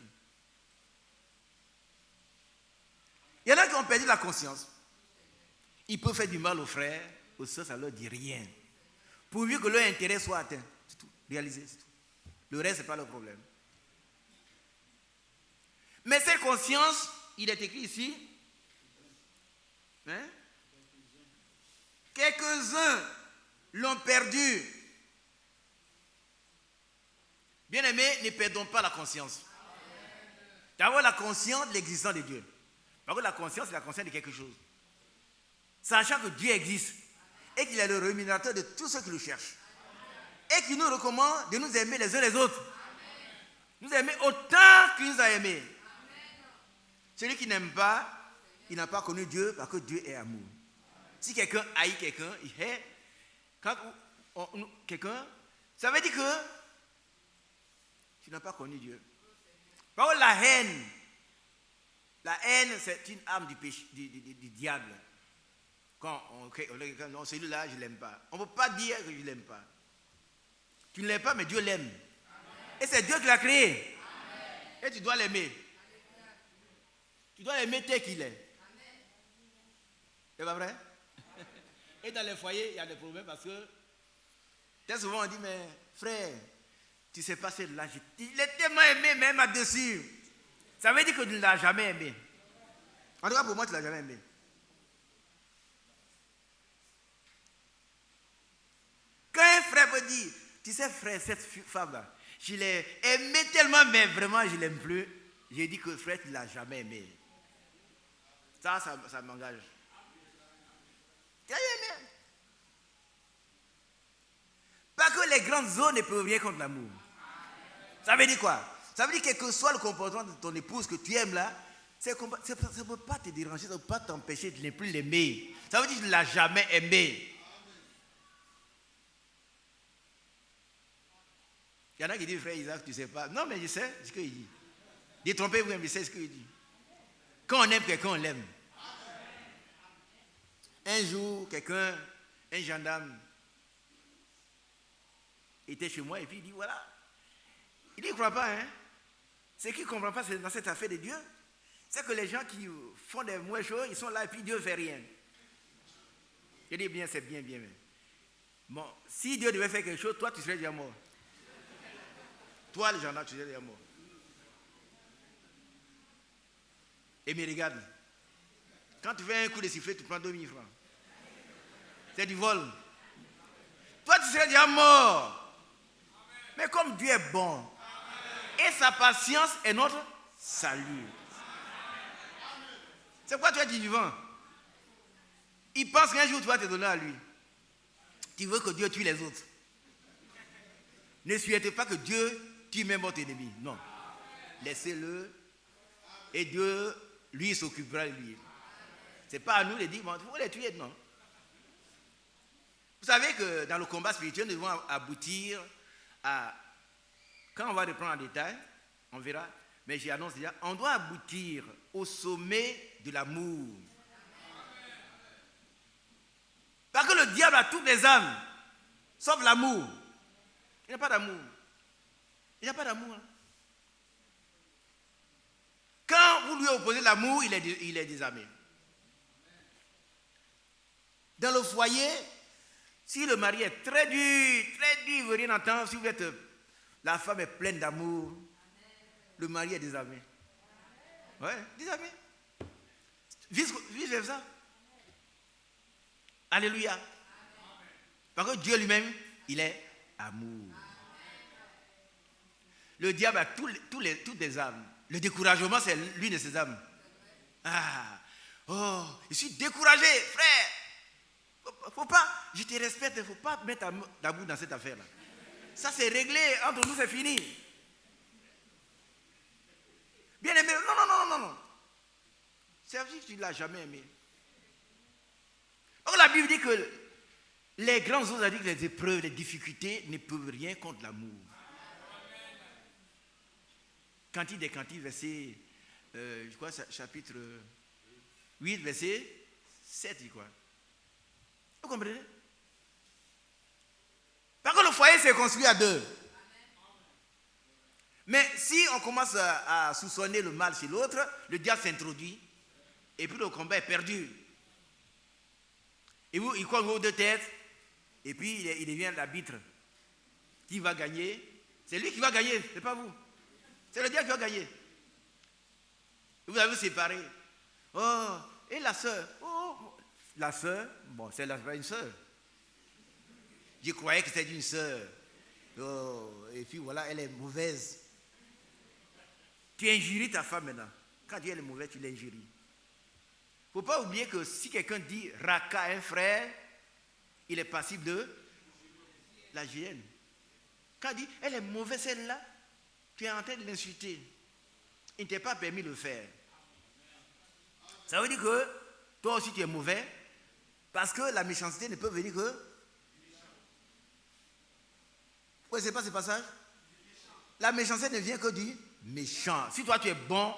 Il y en a qui ont perdu la conscience. Ils peuvent faire du mal aux frères, aux sœurs, ça ne leur dit rien. Pourvu que leur intérêt soit atteint. C'est tout. Réalisé, c'est tout. Le reste, ce n'est pas le problème. Mais cette conscience, il est écrit ici, hein? Quelques-uns l'ont perdu. Bien-aimés, ne perdons pas la conscience. D'avoir la conscience de l'existence de Dieu. Parce que la conscience, c'est la conscience de quelque chose. Sachant que Dieu existe et qu'il est le rémunérateur de tous ceux qui le cherchent. Et qu'il nous recommande de nous aimer les uns les autres. Nous aimer autant qu'il nous a aimés. Celui qui n'aime pas, il n'a pas connu Dieu parce que Dieu est amour. Si quelqu'un haït quelqu'un, il hait. Quand quelqu'un, ça veut dire que tu n'as pas connu Dieu. Par contre, la haine, c'est une arme du péché, du diable. Quand non, celui-là, je ne l'aime pas. On ne peut pas dire que je ne l'aime pas. Tu ne l'aimes pas, mais Dieu l'aime. Et c'est Dieu qui l'a créé. Amen. Et tu dois l'aimer. Tu dois l'aimer tel qu'il est. C'est pas vrai? Et dans les foyers, il y a des problèmes parce que très souvent on dit, mais frère, tu ne sais pas celle-là. Il est tellement aimé, même là-dessus. Ça veut dire que tu ne l'as jamais aimé. En tout cas, pour moi, tu ne l'as jamais aimé. Quand un frère me dit, tu sais frère, cette femme-là, je l'ai aimée tellement, mais vraiment je ne l'aime plus. J'ai dit que frère, tu ne l'as jamais aimée. Ça m'engage. Tu as aimé. Pas que les grandes zones ne peuvent rien contre l'amour. Ça veut dire quoi? Ça veut dire quel que soit le comportement de ton épouse que tu aimes là, ça ne peut pas te déranger, ça ne peut pas t'empêcher de ne plus l'aimer. Ça veut dire que tu ne l'as jamais aimé. Il y en a qui disent, frère Isaac, tu ne sais pas. Non, mais je sais ce qu'il dit. Détrompez-vous, mais je sais ce qu'il dit. Quand on aime quelqu'un, on l'aime. Un jour, quelqu'un, un gendarme, était chez moi et puis il dit, voilà. Il dit, il ne croit pas, hein. Ce qu'il ne comprend pas, c'est dans cette affaire de Dieu. C'est que les gens qui font des mauvaises choses, ils sont là et puis Dieu ne fait rien. Je dis, bien, c'est bien. Bon, si Dieu devait faire quelque chose, toi, tu serais déjà mort. Toi, le gendarme, tu serais déjà mort. Et me regarde. Quand tu fais un coup de sifflet, tu prends 2000 francs. C'est du vol. Toi, tu serais déjà mort. Mais comme Dieu est bon, et sa patience est notre salut. C'est pourquoi tu es du vivant. Il pense qu'un jour tu vas te donner à lui. Tu veux que Dieu tue les autres. Ne souhaitez pas que Dieu tue même votre ennemi. Non. Laissez-le. Et Dieu, lui, s'occupera de lui. Ce n'est pas à nous de dire, bon, il faut les tuer, non. Vous savez que dans le combat spirituel, nous devons aboutir à... Quand on va reprendre en détail, on verra. Mais j'annonce déjà, on doit aboutir au sommet de l'amour. Parce que le diable a toutes les âmes, sauf l'amour. Il n'y a pas d'amour. Il n'y a pas d'amour. Hein. Quand vous lui opposez l'amour, il est désarmé. Dans le foyer, si le mari est très dur, il ne veut rien entendre, si vous êtes, la femme est pleine d'amour, le mari est désarmé. Ouais, désarmé. Vice ça. Alléluia. Parce que Dieu lui-même, il est amour. Le diable a toutes les âmes. Le découragement, c'est l'une de ses âmes. Ah, oh, je suis découragé, frère. Faut pas, je te respecte, il ne faut pas mettre d'amour dans cette affaire-là. Ça, c'est réglé. Entre nous, c'est fini. Bien aimé, non. C'est vrai que tu ne l'as jamais aimé. Or, la Bible dit que les grands autres ont dit que les épreuves, les difficultés ne peuvent rien contre l'amour. Cantique des Cantiques, verset, je crois, chapitre 8, verset 7, je crois. Vous comprenez? Parce que le foyer s'est construit à deux. Mais si on commence à soupçonner le mal chez l'autre, le diable s'introduit et puis le combat est perdu. Et il croit aux deux têtes et puis il devient l'arbitre. Qui va gagner? C'est lui qui va gagner, ce n'est pas vous. C'est le diable qui va gagner. Vous avez séparé. Oh, et la sœur? Oh, la sœur, bon, c'est une sœur. Je croyais que c'était une sœur. Oh, et puis voilà, elle est mauvaise. Tu injuries ta femme maintenant. Quand elle est mauvaise, tu l'injuries. Il ne faut pas oublier que si quelqu'un dit Raka à un frère, il est passible de la gêne. Quand il dit elle est mauvaise celle-là, tu es en train de l'insulter. Il ne t'est pas permis de le faire. Ça veut dire que toi aussi tu es mauvais, parce que la méchanceté ne peut venir que... Vous ne connaissez pas ce passage? La méchanceté ne vient que du méchant. Si toi tu es bon,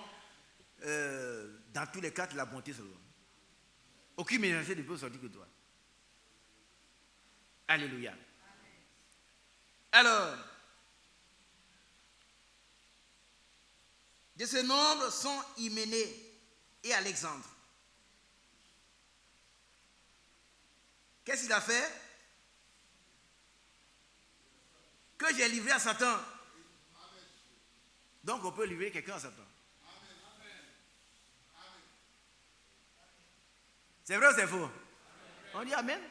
dans tous les cas, tu as la bonté seulement. Aucune méchanceté ne peut sortir que toi. Alléluia. Alors, de ce nombre sont Hyménée et Alexandre. Qu'est-ce qu'il a fait? Que j'ai livré à Satan. Donc on peut livrer quelqu'un à Satan. C'est vrai ou c'est faux? On dit Amen.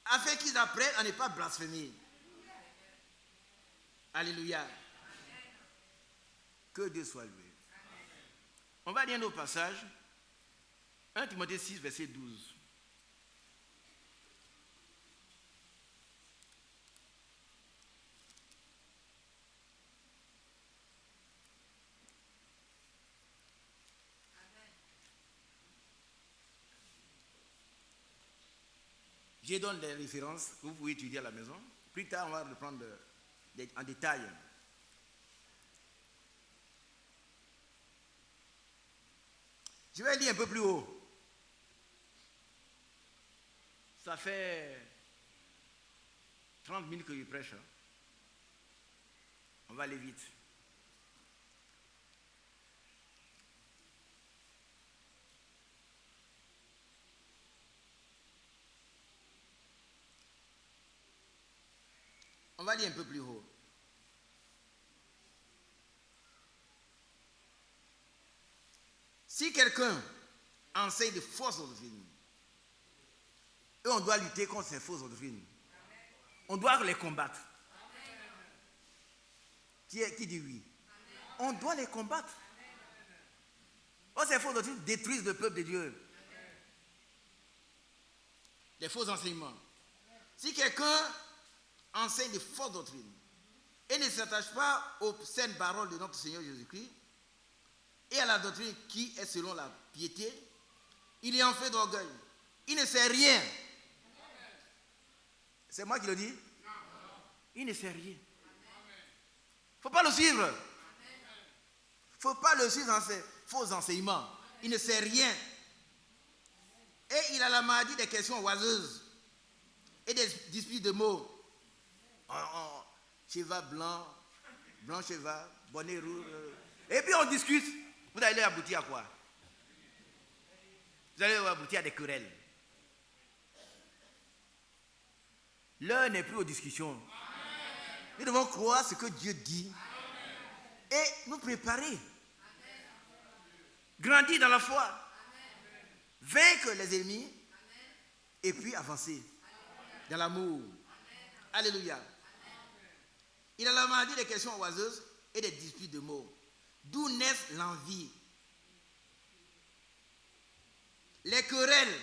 Afin qu'ils apprennent à ne pas blasphémer. Alléluia. Que Dieu soit loué. On va lire nos passages. 1 Timothée 6, verset 12. Je donne des références que vous pouvez étudier à la maison. Plus tard, on va le prendre en détail. Je vais lire un peu plus haut. Ça fait 30 minutes que je prêche. On va aller vite. On va aller un peu plus haut. Si quelqu'un enseigne de fausses doctrines, et on doit lutter contre ces fausses doctrines, on doit les combattre. Qui dit oui? On doit les combattre. Oh, ces fausses doctrines détruisent le peuple de Dieu. Les faux enseignements. Si quelqu'un enseigne de fausses doctrines et ne s'attache pas aux saintes paroles de notre Seigneur Jésus-Christ et à la doctrine qui est selon la piété, il est en fait d'orgueil. Il ne sait rien. C'est moi qui le dis? Il ne sait rien. Il ne faut pas le suivre. Il ne faut pas le suivre dans ses faux enseignements. Il ne sait rien. Et il a la maladie des questions oiseuses et des disputes de mots. Cheval blanc, blanc cheval, bonnet rouge. Et puis on discute. Vous allez aboutir à quoi? Vous allez aboutir à des querelles. L'heure n'est plus aux discussions. Nous devons croire ce que Dieu dit et nous préparer. Grandir dans la foi. Vaincre les ennemis et puis avancer dans l'amour. Alléluia. Il a la maladie des questions oiseuses et des disputes de mots. D'où naissent l'envie, les querelles,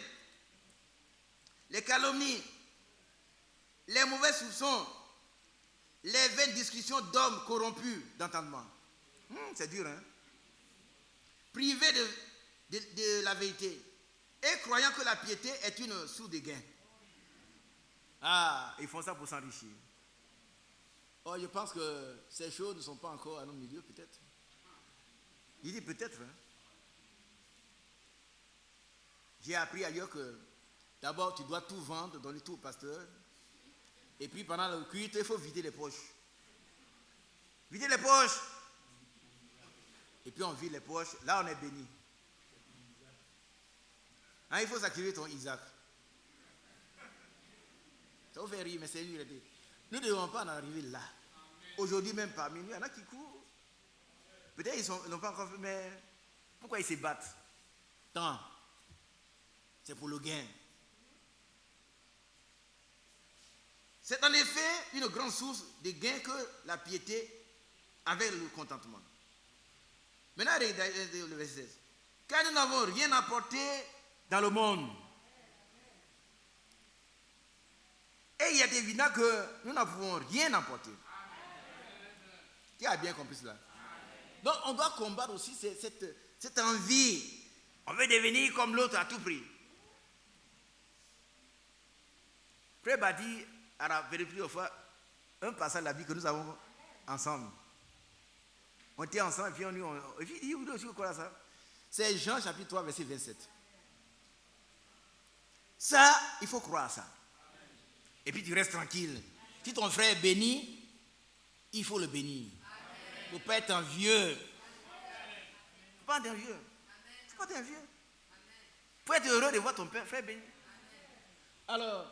les calomnies, les mauvais soupçons, les vaines discussions d'hommes corrompus d'entendement. C'est dur, hein? Privés de la vérité et croyant que la piété est une source de gain. Ah, ils font ça pour s'enrichir. Oh, je pense que ces choses ne sont pas encore à nos milieux, peut-être. Il dit peut-être. Hein? J'ai appris ailleurs que d'abord tu dois tout vendre, donner tout au pasteur. Et puis pendant le culte, il faut vider les poches. Vider les poches. Et puis on vide les poches. Là, on est béni. Hein, il faut sacrifier ton Isaac. Ça vous fait rire, mais c'est une réalité. Nous ne devons pas en arriver là. Aujourd'hui, même parmi nous, il y en a qui courent. Peut-être ils n'ont pas encore fait, mais pourquoi ils se battent tant? C'est pour le gain. C'est en effet une grande source de gain que la piété avec le contentement. Maintenant, le verset 16. Car nous n'avons rien apporté dans le monde. Et il est évident que nous ne pouvons rien apporter. Qui a bien compris cela? Donc on doit combattre aussi cette envie. On veut devenir comme l'autre à tout prix. Frère Badi a vérifié une fois un passage de la Bible que nous avons ensemble. On était ensemble et puis on dit, vous aussi quoi ça? C'est Jean chapitre 3 verset 27. Ça, il faut croire à ça. Et puis tu restes tranquille. Si ton frère est béni, il faut le bénir. Il ne faut pas être envieux. Il ne faut pas être envieux. Il ne faut pas être envieux. Il faut être heureux de voir ton frère béni. Alors,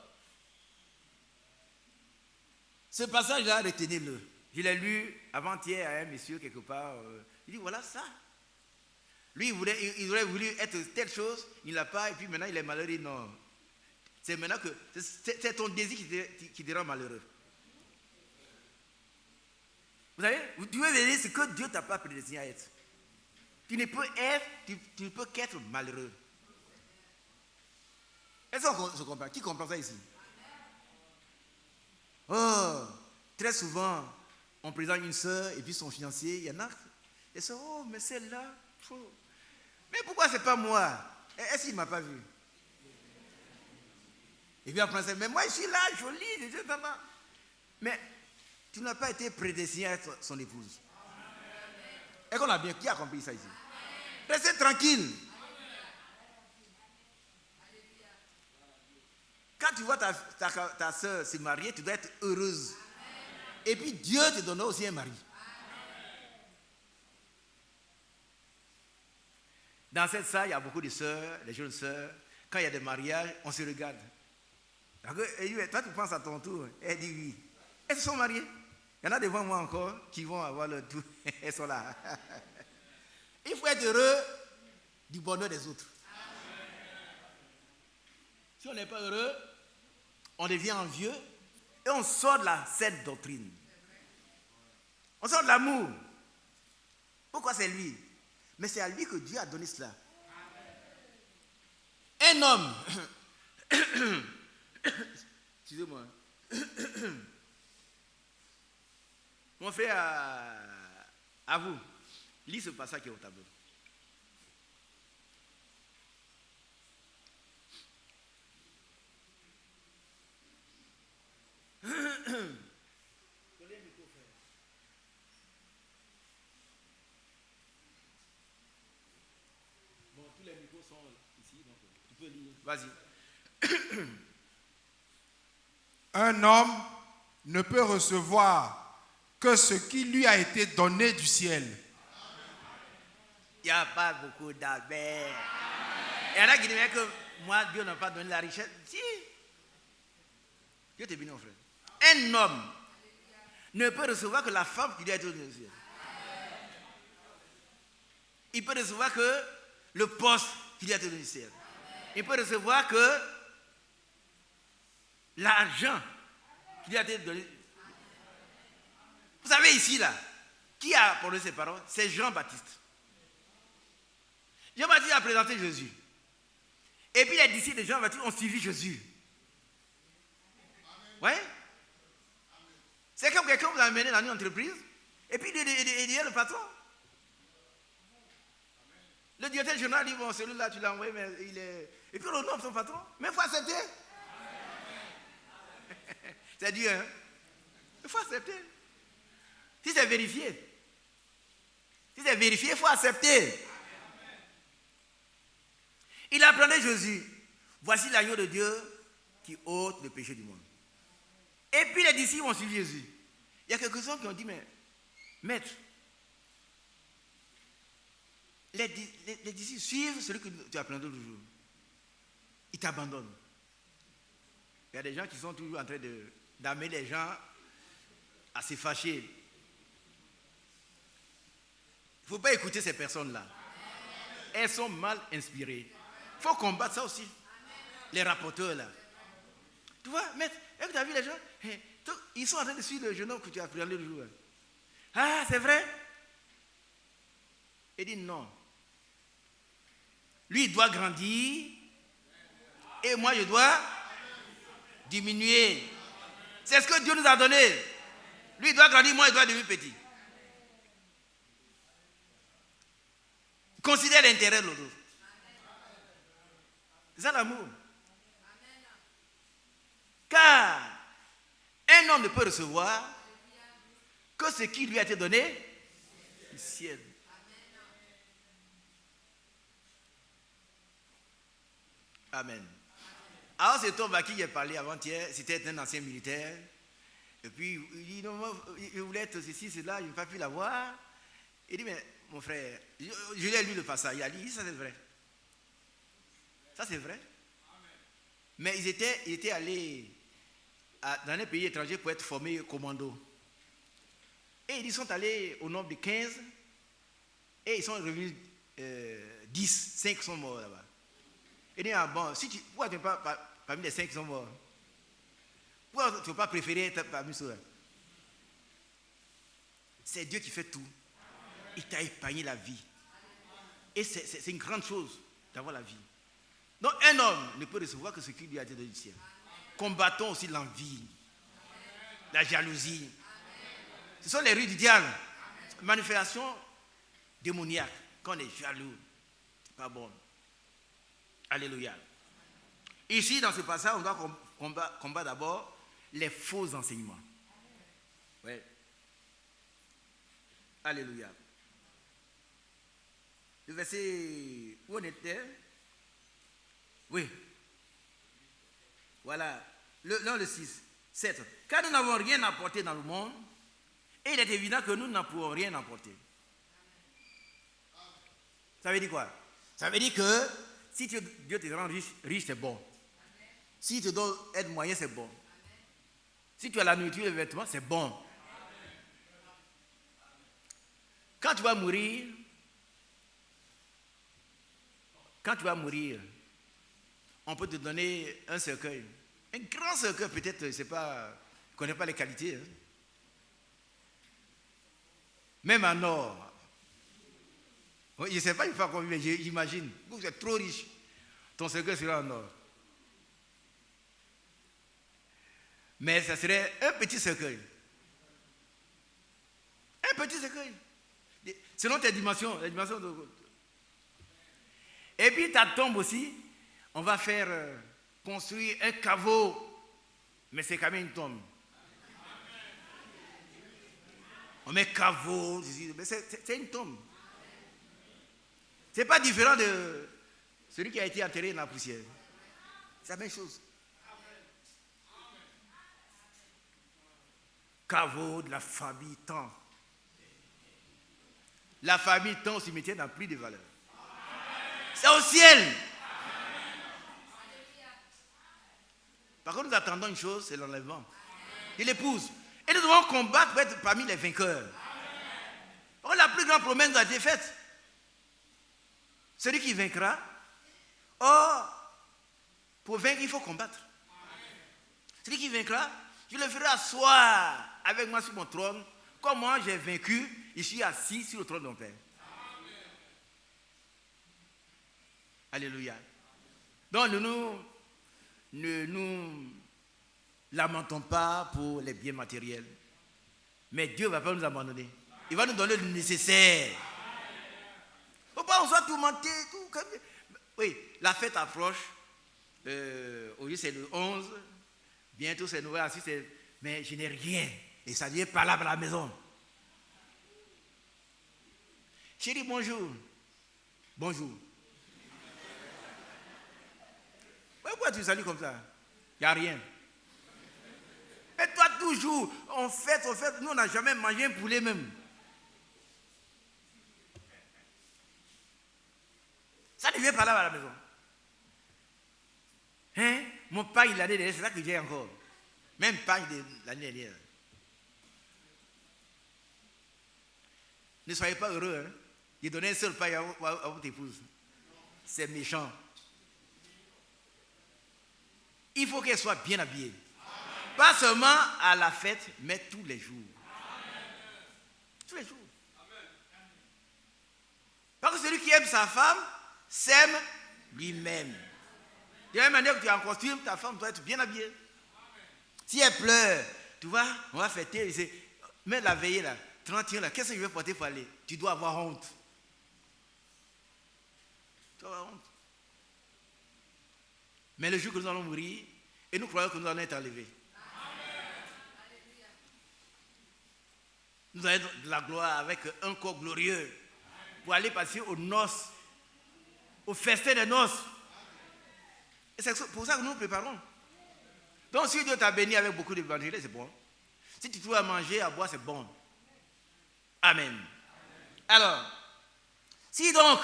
ce passage-là, retenez-le. Je l'ai lu avant-hier à un monsieur quelque part. Il dit, voilà ça. Lui, il aurait voulu être telle chose, il ne l'a pas, et puis maintenant il est malheureux. Non. C'est maintenant que c'est ton désir qui te rend malheureux. Vous savez, tu veux dire ce que Dieu ne t'a pas prédestiné à être. Tu ne peux qu'être malheureux. Est-ce qu'on se comprend? Qui comprend ça ici? Oh, très souvent, on présente une soeur et puis son fiancé, il y en a. Et ça, oh, mais celle-là, oh. Mais pourquoi c'est pas moi? Est-ce qu'il ne m'a pas vu? Et puis après, mais moi je suis là, jolie, mais tu n'as pas été prédestiné à être son épouse. Est-ce qu'on a bien, qui a compris ça ici? Restez tranquille. Quand tu vois ta soeur se marier, tu dois être heureuse. Et puis Dieu te donnera aussi un mari. Dans cette salle, il y a beaucoup de sœurs, les jeunes sœurs. Quand il y a des mariages, on se regarde. Et toi, tu penses à ton tour. Elle dit oui. Elles se sont mariées. Il y en a devant moi encore qui vont avoir leur tour. Elles sont là. Il faut être heureux du bonheur des autres. Si on n'est pas heureux, on devient envieux et on sort de la saine doctrine. On sort de l'amour. Pourquoi c'est lui? Mais c'est à lui que Dieu a donné cela. Un homme, excusez-moi, mon frère, à vous, lis ce passage qui est au tableau. Bon, tous les micros sont ici, donc tu peux lire. Vas-y. Un homme ne peut recevoir que ce qui lui a été donné du ciel. Il n'y a pas beaucoup d'abeilles. Il y en a qui disent que moi, Dieu n'a pas donné la richesse. Si. Dieu t'est béni, mon frère. Un homme ne peut recevoir que la femme qui lui a été donnée du ciel. Il peut recevoir que le poste qui lui a été donné du ciel. Il peut recevoir que l'argent qui lui a été donné. Vous savez ici, là, qui a prononcé ces paroles? C'est Jean-Baptiste. Jean-Baptiste a présenté Jésus. Et puis les disciples de Jean-Baptiste ont suivi Jésus. Oui? C'est comme quelqu'un vous a amené dans une entreprise, et puis il est le patron. Le directeur général dit, bon, celui-là, tu l'as envoyé, mais il est... Et puis on honore son patron. Mais il faut accepter. C'est dur, hein? Il faut accepter. Si c'est vérifié, il faut accepter. Il apprenait Jésus. Voici l'agneau de Dieu qui ôte le péché du monde. Et puis les disciples ont suivi Jésus. Il y a quelques-uns qui ont dit, mais maître, les disciples suivent celui que tu apprends toujours. Ils t'abandonnent. Il y a des gens qui sont toujours en train d'amener les gens à se fâcher. Il ne faut pas écouter ces personnes-là. Elles sont mal inspirées. Il faut combattre ça aussi. Les rapporteurs là. Tu vois, maître, est-ce que tu as vu les gens? Ils sont en train de suivre le jeune homme que tu as pris le jour. Ah, c'est vrai? Il dit non. Lui, il doit grandir. Et moi, je dois diminuer. C'est ce que Dieu nous a donné. Lui, il doit grandir, moi, il doit devenir petit. Considère l'intérêt de l'autre. C'est ça l'amour. Car un homme ne peut recevoir que ce qui lui a été donné du ciel. Amen. Alors c'est Tom qui a parlé avant-hier, c'était un ancien militaire. Et puis il dit, non, moi, je voulais être ceci, cela, je n'ai pas pu l'avoir. Il dit, mais mon frère, je lui ai lu le passage, il a dit, ça c'est vrai. Ça c'est vrai. Mais ils étaient allés dans un pays étranger pour être formés commando. Et ils sont allés au nombre de 15 et ils sont revenus 10, 5 sont morts là-bas. Il dit, ah bon, pourquoi tu n'es pas parmi les 5 qui sont morts? Pourquoi tu ne veux pas préférer être parmi ceux-là? C'est Dieu qui fait tout. Il t'a épargné la vie. Et c'est une grande chose d'avoir la vie. Donc un homme ne peut recevoir que ce qui lui a été donné du ciel. Combattons aussi l'envie, la jalousie. Ce sont les rues du diable. Manifestation démoniaque. Quand on est jaloux, c'est pas bon. Alléluia. Ici, dans ce passage, on doit combattre d'abord les faux enseignements. Ouais. Alléluia. Le verset où on était? Oui. Voilà. Le 6, 7. Car nous n'avons rien apporté dans le monde, et il est évident que nous n'en pourrons rien apporter. Ça veut dire quoi? Ça veut dire que si Dieu te rend riche, c'est bon. Si tu dois être moyen, c'est bon. Si tu as la nourriture et les vêtements, c'est bon. Quand tu vas mourir, quand tu vas mourir, on peut te donner un cercueil. Un grand cercueil, peut-être, je ne sais pas, je ne connais pas les qualités. Hein. Même en or. Je ne sais pas, mais j'imagine. Vous êtes trop riche. Ton cercueil sera en or. Mais ça serait un petit cercueil. Un petit cercueil. Selon tes dimensions. Les dimensions de... Et puis ta tombe aussi, on va faire construire un caveau. Mais c'est quand même une tombe. On met caveau, mais c'est une tombe. Ce n'est pas différent de celui qui a été enterré dans la poussière. C'est la même chose. Caveau de la famille tant. La famille tant au cimetière n'a plus de valeur. C'est au ciel. Par contre, nous attendons une chose, c'est l'enlèvement. Et l'épouse. Et nous devons combattre pour être parmi les vainqueurs. Parce que la plus grande promesse a été faite. Celui qui vaincra. Or, pour vaincre, il faut combattre. Celui qui vaincra, je le ferai asseoir avec moi sur mon trône. Comme moi j'ai vaincu, je suis assis sur le trône de mon Père. Alléluia. Donc ne nous lamentons pas pour les biens matériels. Mais Dieu ne va pas nous abandonner. Il va nous donner le nécessaire. Il ne faut pas qu'on soit tourmenté. Oui, la fête approche. Aujourd'hui c'est le 11. Bientôt c'est Noël. Mais je n'ai rien. Et ça vient par là, à la maison. Chérie, bonjour. Bonjour. Pourquoi tu salues comme ça? Il n'y a rien. Et toi, toujours, on fête. Nous, on n'a jamais mangé un poulet même. Ça devient par là à la maison. Hein? Mon pain l'année dernière, c'est ça que j'ai encore. Même pain de l'année dernière. Ne soyez pas heureux. Hein? Il donnait un seul pain à votre épouse. C'est méchant. Il faut qu'elle soit bien habillée. Amen. Pas seulement à la fête, mais tous les jours. Amen. Tous les jours. Amen. Parce que celui qui aime sa femme, s'aime lui-même. De la même manière que tu es en costume, ta femme doit être bien habillée. Amen. Si elle pleure, tu vois, on va fêter. Mais la veillée là, 31 là, qu'est-ce que je vais porter pour aller? Tu dois avoir honte. Tu dois avoir honte. Mais le jour que nous allons mourir, et nous croyons que nous allons être enlevés. Amen. Nous allons être de la gloire avec un corps glorieux pour aller passer aux noces, au festin des noces. Et c'est pour ça que nous nous préparons. Donc si Dieu t'a béni avec beaucoup d'évangélistes, c'est bon. Si tu trouves à manger, à boire, c'est bon. Amen. Alors, si donc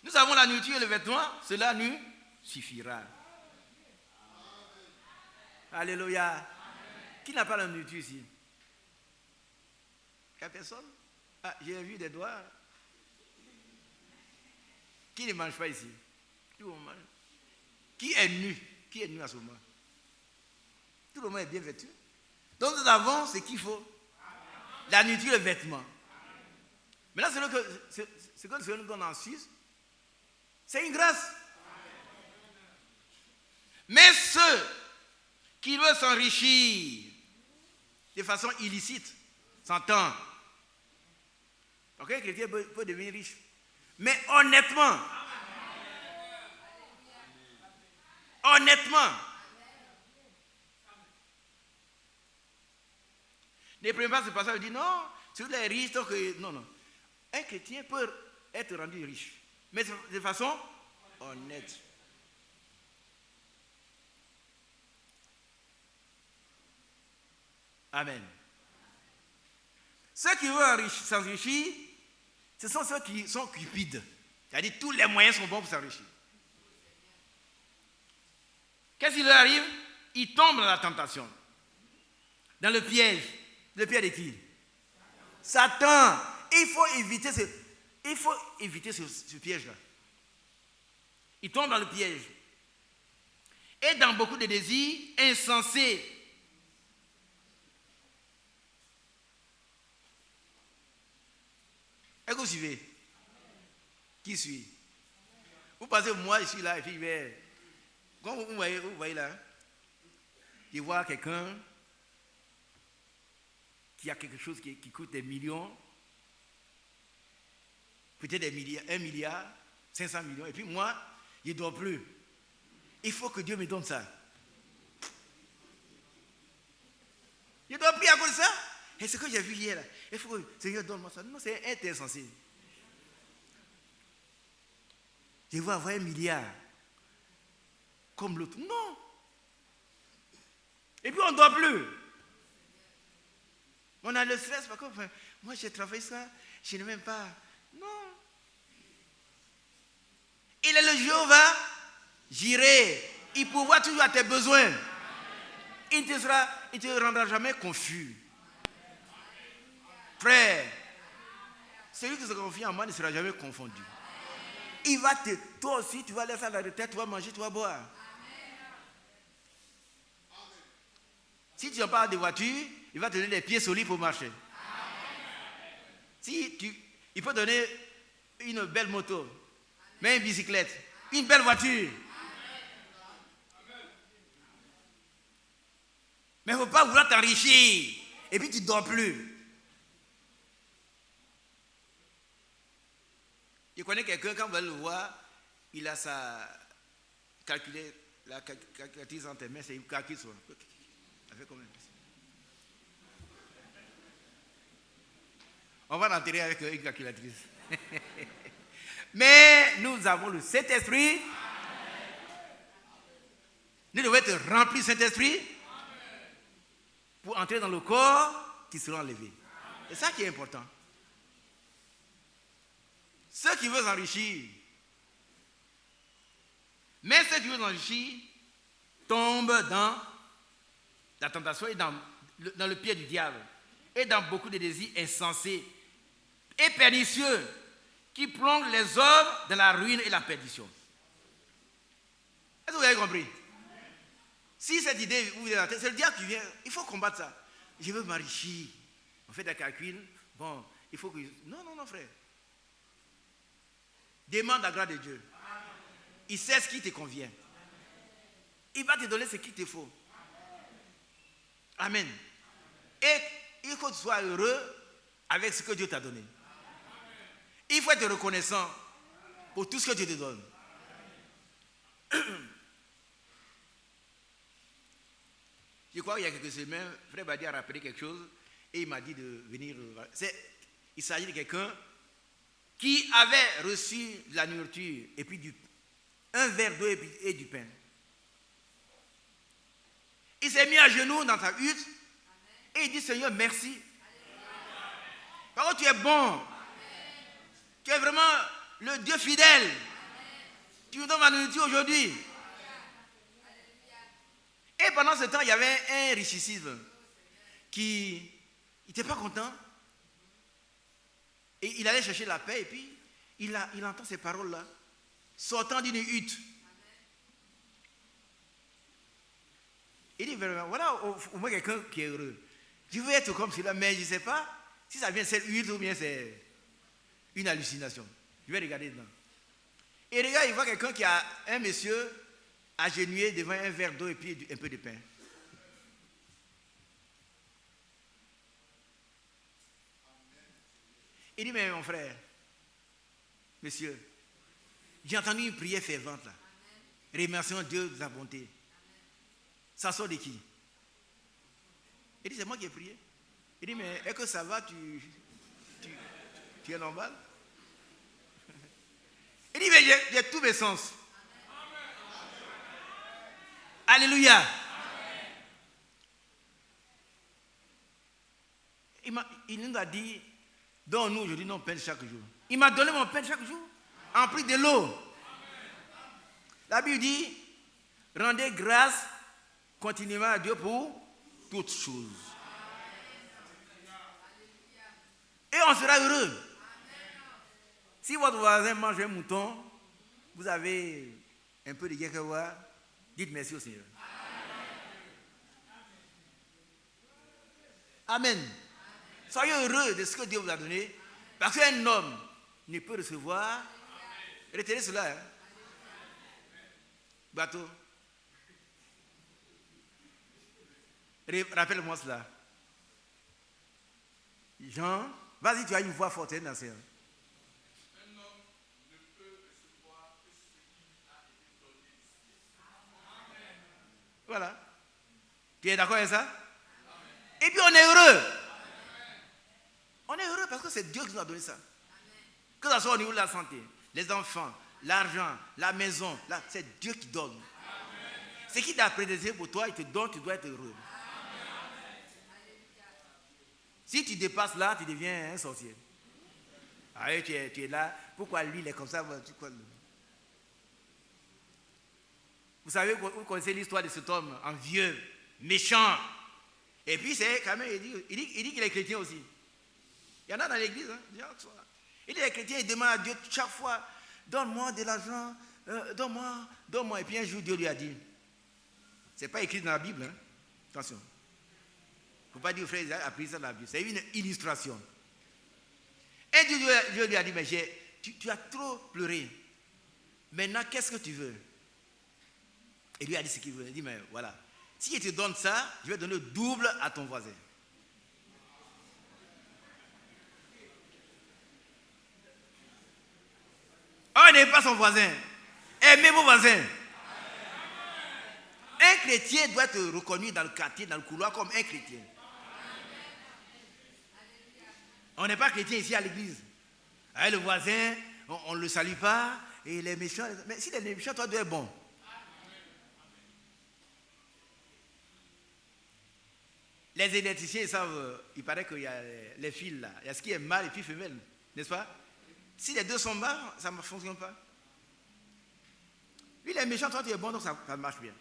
nous avons la nourriture et le vêtement, cela nous suffira. Alléluia. Amen. Qui n'a pas la nourriture ici? Il n'y a personne? Ah, j'ai vu des doigts. Qui ne mange pas ici? Tout le monde mange. Qui est nu? Qui est nu à ce moment? Tout le monde est bien vêtu. Donc nous avons ce qu'il faut. La nourriture et le vêtement. Maintenant, ce que nous donne en Suisse, c'est une grâce. Mais ceux qui veulent s'enrichir de façon illicite, s'entend. Donc un chrétien peut devenir riche. Mais honnêtement. Honnêtement. Ne prenez pas ce passage et dites non, si vous êtes riche, donc non. Un chrétien peut être rendu riche, mais de façon honnête. Amen. Ceux qui veulent s'enrichir, ce sont ceux qui sont cupides. C'est-à-dire tous les moyens sont bons pour s'enrichir. Qu'est-ce qui leur arrive? Ils tombent dans la tentation. Dans le piège. Le piège de qui? Satan. Il faut éviter ce piège-là. il tombe dans le piège. Et dans beaucoup de désirs insensés. Est-ce que vous suivez? Qui suit? Vous pensez, moi, je suis là, et puis je vais... Quand vous voyez là, je vois quelqu'un qui a quelque chose qui coûte des millions, peut-être 1 milliard, 500 millions, et puis moi, je ne dors plus. Il faut que Dieu me donne ça. Je ne dors plus à cause de ça. Et ce que j'ai vu hier, là, il faut que le Seigneur donne-moi ça. Non, c'est insensé. Je vais avoir 1 milliard comme l'autre. Non. Et puis on ne dort plus. On a le stress parce que moi j'ai travaillé ça, je n'ai même pas. Non. Il est le Jéhovah, j'irai. Il pourvoit toujours à tes besoins. Il ne te rendra jamais confus. Frère, celui qui se confie en moi ne sera jamais confondu. Il va toi aussi, tu vas laisser à la retraite, tu vas manger, tu vas boire. Si tu n'as pas de voiture, il va te donner les pieds solides pour marcher. Il peut donner une belle moto, mais une bicyclette, une belle voiture. Mais il ne faut pas vouloir t'enrichir et puis tu ne dors plus. Je connais quelqu'un, quand vous allez le voir, il a sa calculé, la calculatrice entre mains, c'est une calculatrice. Ça fait combien? On va l'enterrer avec une calculatrice. Mais nous avons le Saint-Esprit. Nous devons être remplis du Saint-Esprit pour entrer dans le corps qui sera enlevé. C'est ça qui est important. Ceux qui veulent s'enrichir, mais ceux qui veulent s'enrichir tombent dans la tentation et dans le pied du diable et dans beaucoup de désirs insensés et pernicieux qui plongent les hommes dans la ruine et la perdition. Est-ce que vous avez compris? Si cette idée vous est dans la tête, c'est le diable qui vient, il faut combattre ça. Je veux m'enrichir. On fait des calculs. Bon, il faut que... Non, frère. Demande la grâce de Dieu. Il sait ce qui te convient. Il va te donner ce qu'il te faut. Amen. Et il faut que tu sois heureux avec ce que Dieu t'a donné. Il faut être reconnaissant pour tout ce que Dieu te donne. Je crois qu'il y a quelques semaines, Frère Badi a rappelé quelque chose et il m'a dit de venir. Il s'agit de quelqu'un qui avait reçu la nourriture et puis un verre d'eau et du pain. Il s'est mis à genoux dans sa hutte et il dit: Seigneur, merci. Parce que tu es bon. Tu es vraiment le Dieu fidèle. Tu nous donnes ma nourriture aujourd'hui. Et pendant ce temps, il y avait un richissime qui n'était pas content. Et il allait chercher la paix et puis il entend ces paroles-là sortant d'une hutte. Il dit: voilà au moins quelqu'un qui est heureux. Je veux être comme celui-là, mais je ne sais pas si ça vient de cette hutte ou bien c'est une hallucination. Je vais regarder dedans. Et regarde, il voit quelqu'un qui a un monsieur agenouillé devant un verre d'eau et puis un peu de pain. Il dit: mais mon frère, monsieur, j'ai entendu une prière fervente là. Remercions Dieu de sa bonté. Ça sort de qui? Il dit: c'est moi qui ai prié. Il dit: mais est-ce que ça va, tu es normal? Il dit: mais j'ai tous mes sens. Alléluia. Il nous a dit: donne-nous aujourd'hui nos peines chaque jour. Il m'a donné mon pain chaque jour, en plus de l'eau. La Bible dit: rendez grâce continuellement à Dieu pour toutes choses. Et on sera heureux. Si votre voisin mange un mouton, vous avez un peu de Yekawa, dites merci au Seigneur. Amen. Soyez heureux de ce que Dieu vous a donné, parce qu'un homme ne peut recevoir. Retenez cela. Hein? Bateau. Rappelle-moi cela. Jean, vas-y, tu as une voix forte, hein, d'ancien. Voilà. Tu es d'accord avec ça? Et puis on est heureux. On est heureux parce que c'est Dieu qui nous a donné ça. Que ce soit au niveau de la santé, les enfants, l'argent, la maison, c'est Dieu qui donne. Ce qui t'a prédestiné pour toi, il te donne, tu dois être heureux. Si tu dépasses là, tu deviens un sorcier. Ah oui, tu es là. Pourquoi lui, il est comme ça? Vous savez, vous connaissez l'histoire de cet homme envieux, méchant. Et puis, c'est quand même, il dit qu'il est chrétien aussi. Il y en a dans l'église. Hein, il est chrétien, il demande à Dieu chaque fois, donne-moi de l'argent, donne-moi. Et puis un jour, Dieu lui a dit, ce n'est pas écrit dans la Bible. Hein? Attention. Il ne faut pas dire, frère, il a appris ça dans la Bible. C'est une illustration. Et Dieu lui a dit, mais tu as trop pleuré. Maintenant, qu'est-ce que tu veux? Et lui a dit ce qu'il veut. Il a dit, mais voilà. Si je te donne ça, je vais donner le double à ton voisin. Oh, n'aimez pas son voisin. Aimez vos voisins. Un chrétien doit être reconnu dans le quartier, dans le couloir, comme un chrétien. On n'est pas chrétien ici à l'église. Le voisin, on ne le salue pas. Et les méchants, mais si les méchants, toi, tu es bon. Les électriciens, ils savent, il paraît qu'il y a les fils là. Il y a ce qui est mâle et puis femelle, n'est-ce pas? Si les deux sont mâles, ça ne fonctionne pas. Lui, les méchants, toi, tu es bon, donc ça marche bien.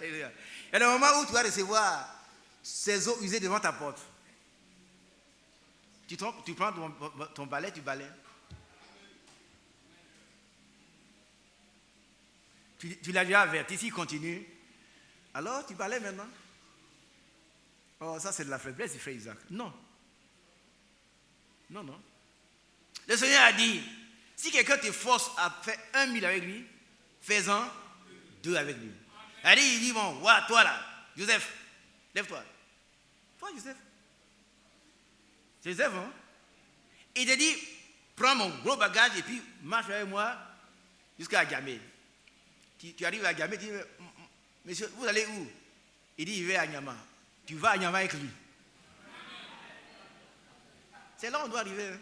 Il y a le moment où tu vas recevoir ces eaux usées devant ta porte. Tu prends ton balai, tu balais. Tu l'as déjà averti, s'il continue. Alors, tu balais maintenant. Oh, ça c'est de la faiblesse, il fait Isaac. Non. Non, non. Le Seigneur a dit, si quelqu'un te force à faire 1 000 avec lui, fais-en 2 avec lui. Il dit, bon, ouais, toi là, Joseph, lève-toi. Toi, Joseph. C'est Joseph, hein? Il te dit, prends mon gros bagage et puis marche avec moi jusqu'à Gamé. Tu arrives à Gamé, tu dis, monsieur, vous allez où? Il dit, il va à Nyama. Tu vas à Nyama avec lui. C'est là où on doit arriver. Hein?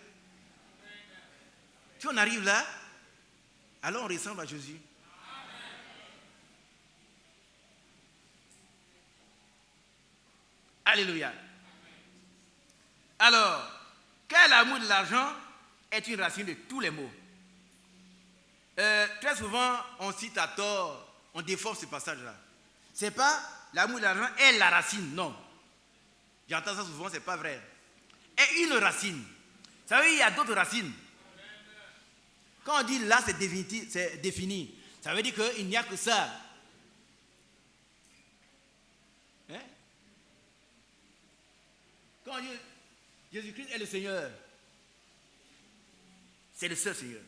Si on arrive là, alors on ressemble à Jésus. Alléluia. Alors, quel amour de l'argent est une racine de tous les maux. Très souvent, on cite à tort, on déforme ce passage-là. Ce n'est pas l'amour de l'argent est la racine, non. J'entends ça souvent, ce n'est pas vrai. Et une racine. Vous savez, il y a d'autres racines. Quand on dit là, c'est défini. Ça veut dire qu'il n'y a que ça. Hein? Quand on dit Jésus-Christ est le Seigneur, c'est le seul Seigneur.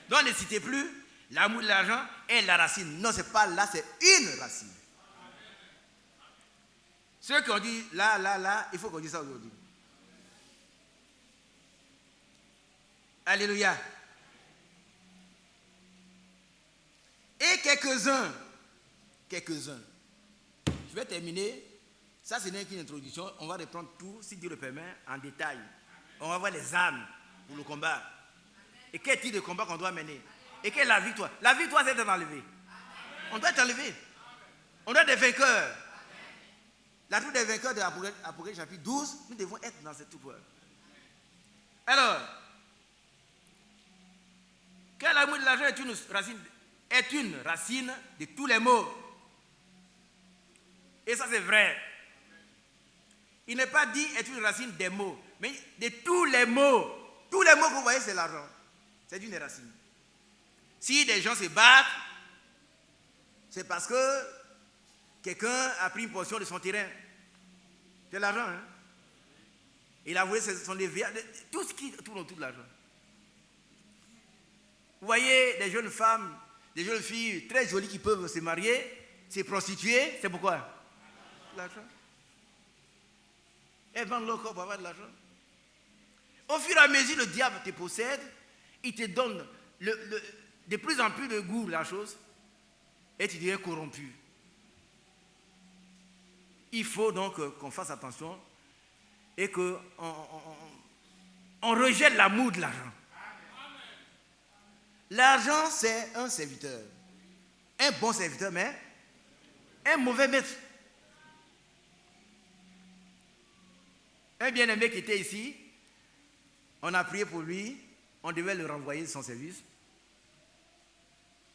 Donc ne citez plus l'amour de l'argent est la racine. Non, ce n'est pas là, c'est une racine. Ceux qui ont dit là, il faut qu'on dise ça aujourd'hui. Alléluia. Et quelques-uns, je vais terminer, ça ce n'est qu'une introduction, on va reprendre tout, si Dieu le permet, en détail. On va voir les armes pour le combat. Et quel type de combat qu'on doit mener. Et quelle est la victoire? La victoire, c'est d'être enlevé. On doit être enlevé. On doit être des vainqueurs. La troupe des vainqueurs de Apocalypse chapitre 12, nous devons être dans cette troupe. Alors, quel amour de l'argent est une racine de tous les maux. Et ça c'est vrai. Il n'est pas dit est une racine des maux, mais de tous les maux. Tous les maux que vous voyez, c'est l'argent. C'est une racine. Si des gens se battent, c'est parce que quelqu'un a pris une portion de son terrain. C'est l'argent, hein? Il a volé son déviat, tout ce qui tourne autour de l'argent. Vous voyez des jeunes femmes, des jeunes filles très jolies qui peuvent se marier, se prostituer, c'est pourquoi? L'argent. Elles vendent leur corps pour avoir de l'argent. Au fur et à mesure, le diable te possède, il te donne de plus en plus de goût de la chose, et tu deviens corrompu. Il faut donc qu'on fasse attention et qu'on rejette l'amour de l'argent. L'argent, c'est un serviteur. Un bon serviteur, mais un mauvais maître. Un bien-aimé qui était ici, on a prié pour lui, on devait le renvoyer de son service.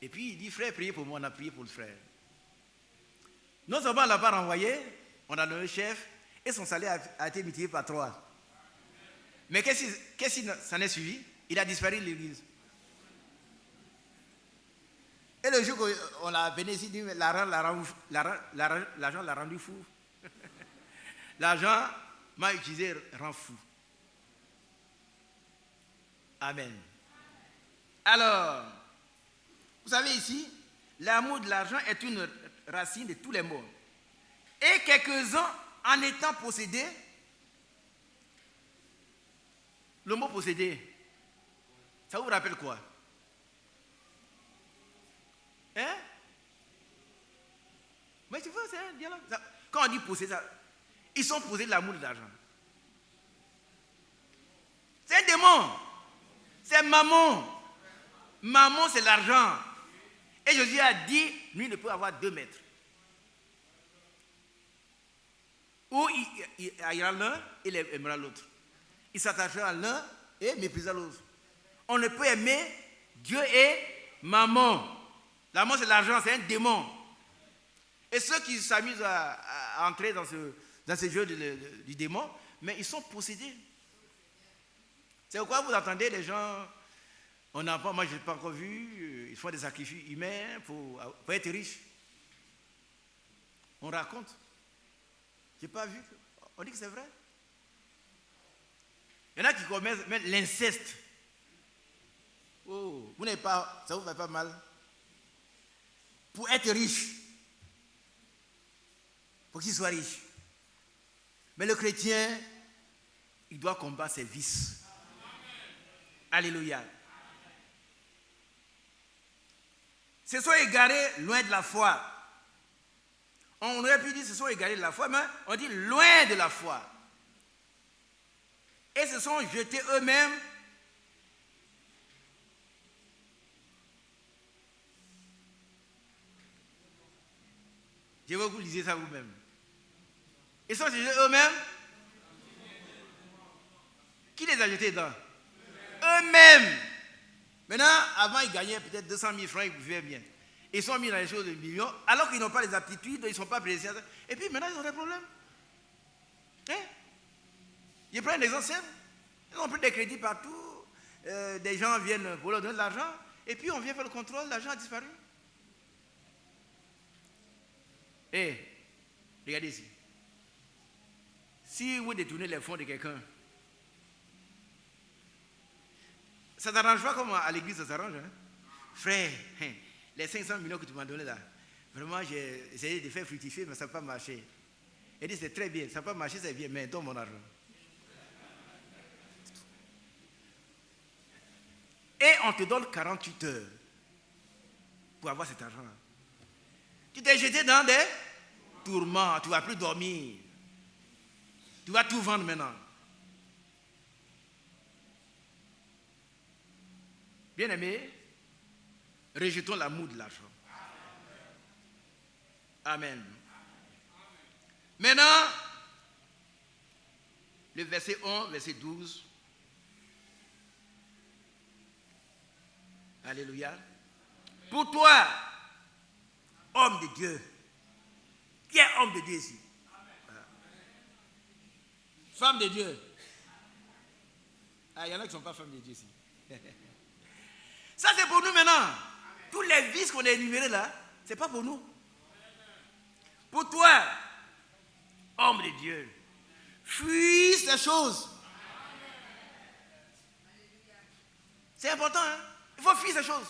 Et puis il dit, frère, priez pour moi, on a prié pour le frère. Non seulement on ne l'a pas renvoyé, on a donné le chef, et son salaire a été multiplié par 3. Mais qu'est-ce qui s'en est suivi? Il a disparu de l'église. Et le jour qu'on l'a venu ici, l'argent l'a rendu fou. L'argent m'a utilisé, rend fou. Amen. Alors, vous savez ici, l'amour de l'argent est une racine de tous les maux. Et quelques-uns, en étant possédés, le mot possédé, ça vous rappelle quoi? Hein? Mais tu vois, c'est un dialogue. Quand on dit posséder, ils sont possédés de l'amour de l'argent. C'est un démon. C'est mammon. Mammon, c'est l'argent. Et Jésus a dit, lui ne peut avoir 2 maîtres. Ou il haïra l'un et il aimera l'autre. Il s'attachera à l'un et méprisera l'autre. On ne peut aimer Dieu et mammon. Mammon, c'est l'argent, c'est un démon. Et ceux qui s'amusent à entrer dans ce jeu du démon, mais ils sont possédés. C'est pourquoi vous entendez des gens, on n'a pas, moi je n'ai pas encore vu, ils font des sacrifices humains pour être riches. On raconte. Je n'ai pas vu. On dit que c'est vrai. Il y en a qui commettent même l'inceste. Oh, vous n'avez pas, ça vous fait pas mal. Pour être riche. Pour qu'il soit riche. Mais le chrétien, il doit combattre ses vices. Alléluia. Se sont égarés loin de la foi. On aurait pu dire se sont égarés de la foi, mais on dit loin de la foi. Et se sont jetés eux-mêmes je vais vous lire ça vous-même. Ils sont jetés eux-mêmes. Qui les a jetés dedans? Eux-mêmes. Maintenant, avant, ils gagnaient peut-être 200 000 francs, ils vivaient bien. Ils sont mis dans les choses de millions, alors qu'ils n'ont pas les aptitudes, ils ne sont pas précis. Et puis maintenant, ils ont des problèmes. Hein? Je prends un exemple simple. Ils ont pris des crédits partout. Des gens viennent pour leur donner de l'argent. Et puis on vient faire le contrôle, l'argent a disparu. Regardez ici. Si vous détournez les fonds de quelqu'un, ça ne t'arrange pas comme à l'église ça s'arrange. Hein? Frère, les 500 millions que tu m'as donné là, vraiment j'ai essayé de faire fructifier, mais ça n'a pas marché. Il dit c'est très bien, ça n'a pas marché, c'est bien, mais donne mon argent. Et on te donne 48 heures pour avoir cet argent. Tu t'es jeté dans des tourments, tu ne vas plus dormir. Tu vas tout vendre maintenant. Bien-aimés, rejetons l'amour de l'argent. Amen. Maintenant, le verset 11, verset 12. Alléluia. Pour toi, homme de Dieu. Qui est homme de Dieu ici? Femme de Dieu. Ah, il y en a qui ne sont pas femmes de Dieu ici. Ça, c'est pour nous maintenant. les vices qu'on a énumérés là, ce n'est pas pour nous. Pour toi, homme de Dieu, fuis ces choses. C'est important, hein? Il faut fuir ces choses.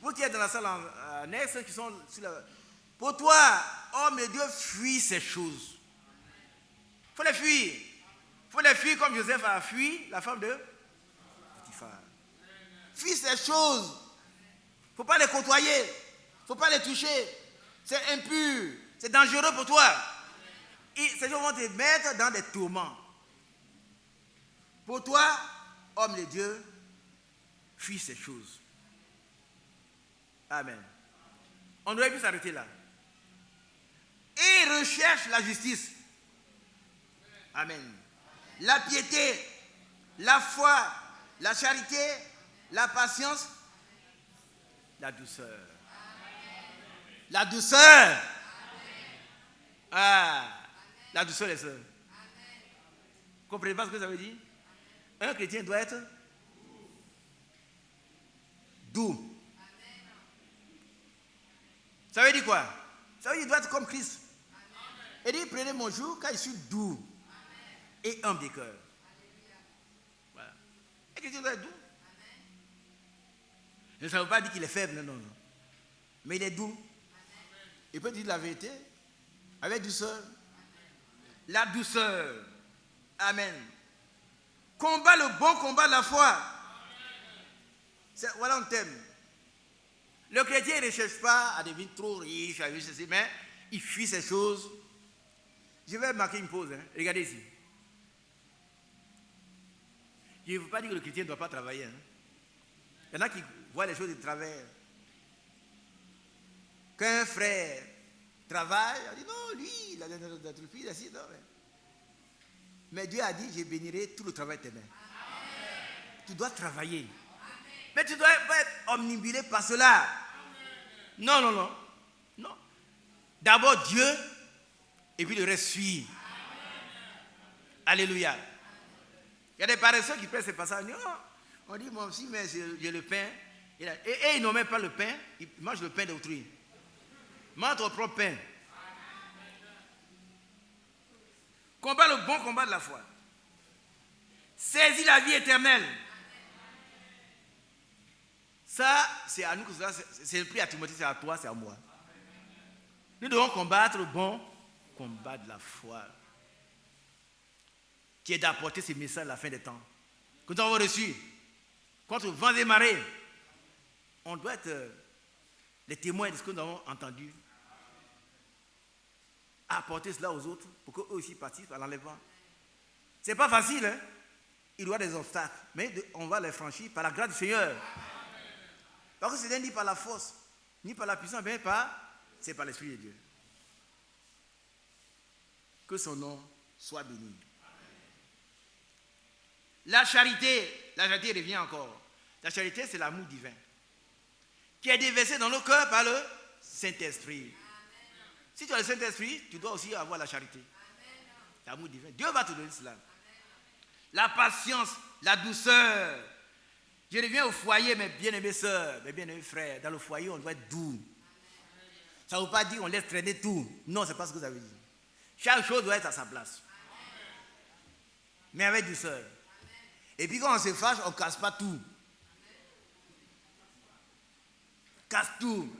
Vous qui êtes dans la salle en ex, qui sont sur la... Pour toi, homme de Dieu, fuis ces choses. Il faut les fuir. Il faut les fuir comme Joseph a fui la femme de Potiphar. Fuis ces choses. Il ne faut pas les côtoyer. Il ne faut pas les toucher. C'est impur. C'est dangereux pour toi. Et ces gens vont te mettre dans des tourments. Pour toi, homme de Dieu, fuis ces choses. Amen. On aurait pu s'arrêter là. Et recherche la justice. Amen. La piété, la foi, la charité, la patience, la douceur. La douceur. Ah, la douceur, les sœurs. Vous comprenez pas ce que ça veut dire? Un chrétien doit être doux. Ça veut dire quoi? Ça veut dire qu'il doit être comme Christ. Il dit, prenez mon joug car je suis doux et humble de cœur. Voilà. Un chrétien doit être doux. Ça ne veut pas dire qu'il est faible, non, non, non. Mais il est doux. Il peut dire la vérité avec douceur. La douceur. Amen. Combat le bon combat de la foi. Voilà un thème. Le chrétien ne recherche pas à devenir trop riche, mais il fuit ces choses. Je vais marquer une pause. Hein. Regardez ici. Je ne veux pas dire que le chrétien ne doit pas travailler. Hein. Il y en a qui voient les choses de travers. Qu'un frère travaille, on dit non, lui, il a notre fils, il a si, non. Mais Dieu a dit, je bénirai tout le travail de tes mains. Tu dois travailler. Mais tu ne dois pas être omnibulé par cela. Non, non, non. Non. D'abord Dieu, et puis le reste suit. Alléluia. Il y a des paresseux qui prennent ces passages. On dit, moi aussi, mais j'ai le pain. Et ils n'ont même pas le pain, ils mangent le pain d'autrui. Mange ton propre pain. Combat le bon combat de la foi. Saisis la vie éternelle. Ça, c'est à nous que ça, c'est pris à Timothée, c'est à toi, c'est à moi. Nous devons combattre le bon combat de la foi, qui est d'apporter ces messages à la fin des temps, que nous avons reçus contre vents et marées. On doit être les témoins de ce que nous avons entendu. Apporter cela aux autres pour qu'eux aussi participent à l'enlèvement. Ce n'est pas facile, hein? Il y aura des obstacles, mais on va les franchir par la grâce du Seigneur. Parce que ce n'est ni par la force, ni par la puissance, mais c'est par l'Esprit de Dieu. Que son nom soit béni. La charité revient encore. La charité, c'est l'amour divin, qui est déversé dans nos cœurs par le Saint-Esprit. Si tu as le Saint-Esprit, tu dois aussi avoir la charité. L'amour divin. Dieu va te donner cela. La patience, la douceur. Je reviens au foyer, mes bien-aimées sœurs, mes bien-aimés frères. Dans le foyer, on doit être doux. Ça ne veut pas dire qu'on laisse traîner tout. Non, ce n'est pas ce que ça veut dire. Chaque chose doit être à sa place. Mais avec douceur. Et puis quand on se fâche, on ne casse pas tout. Casse tout.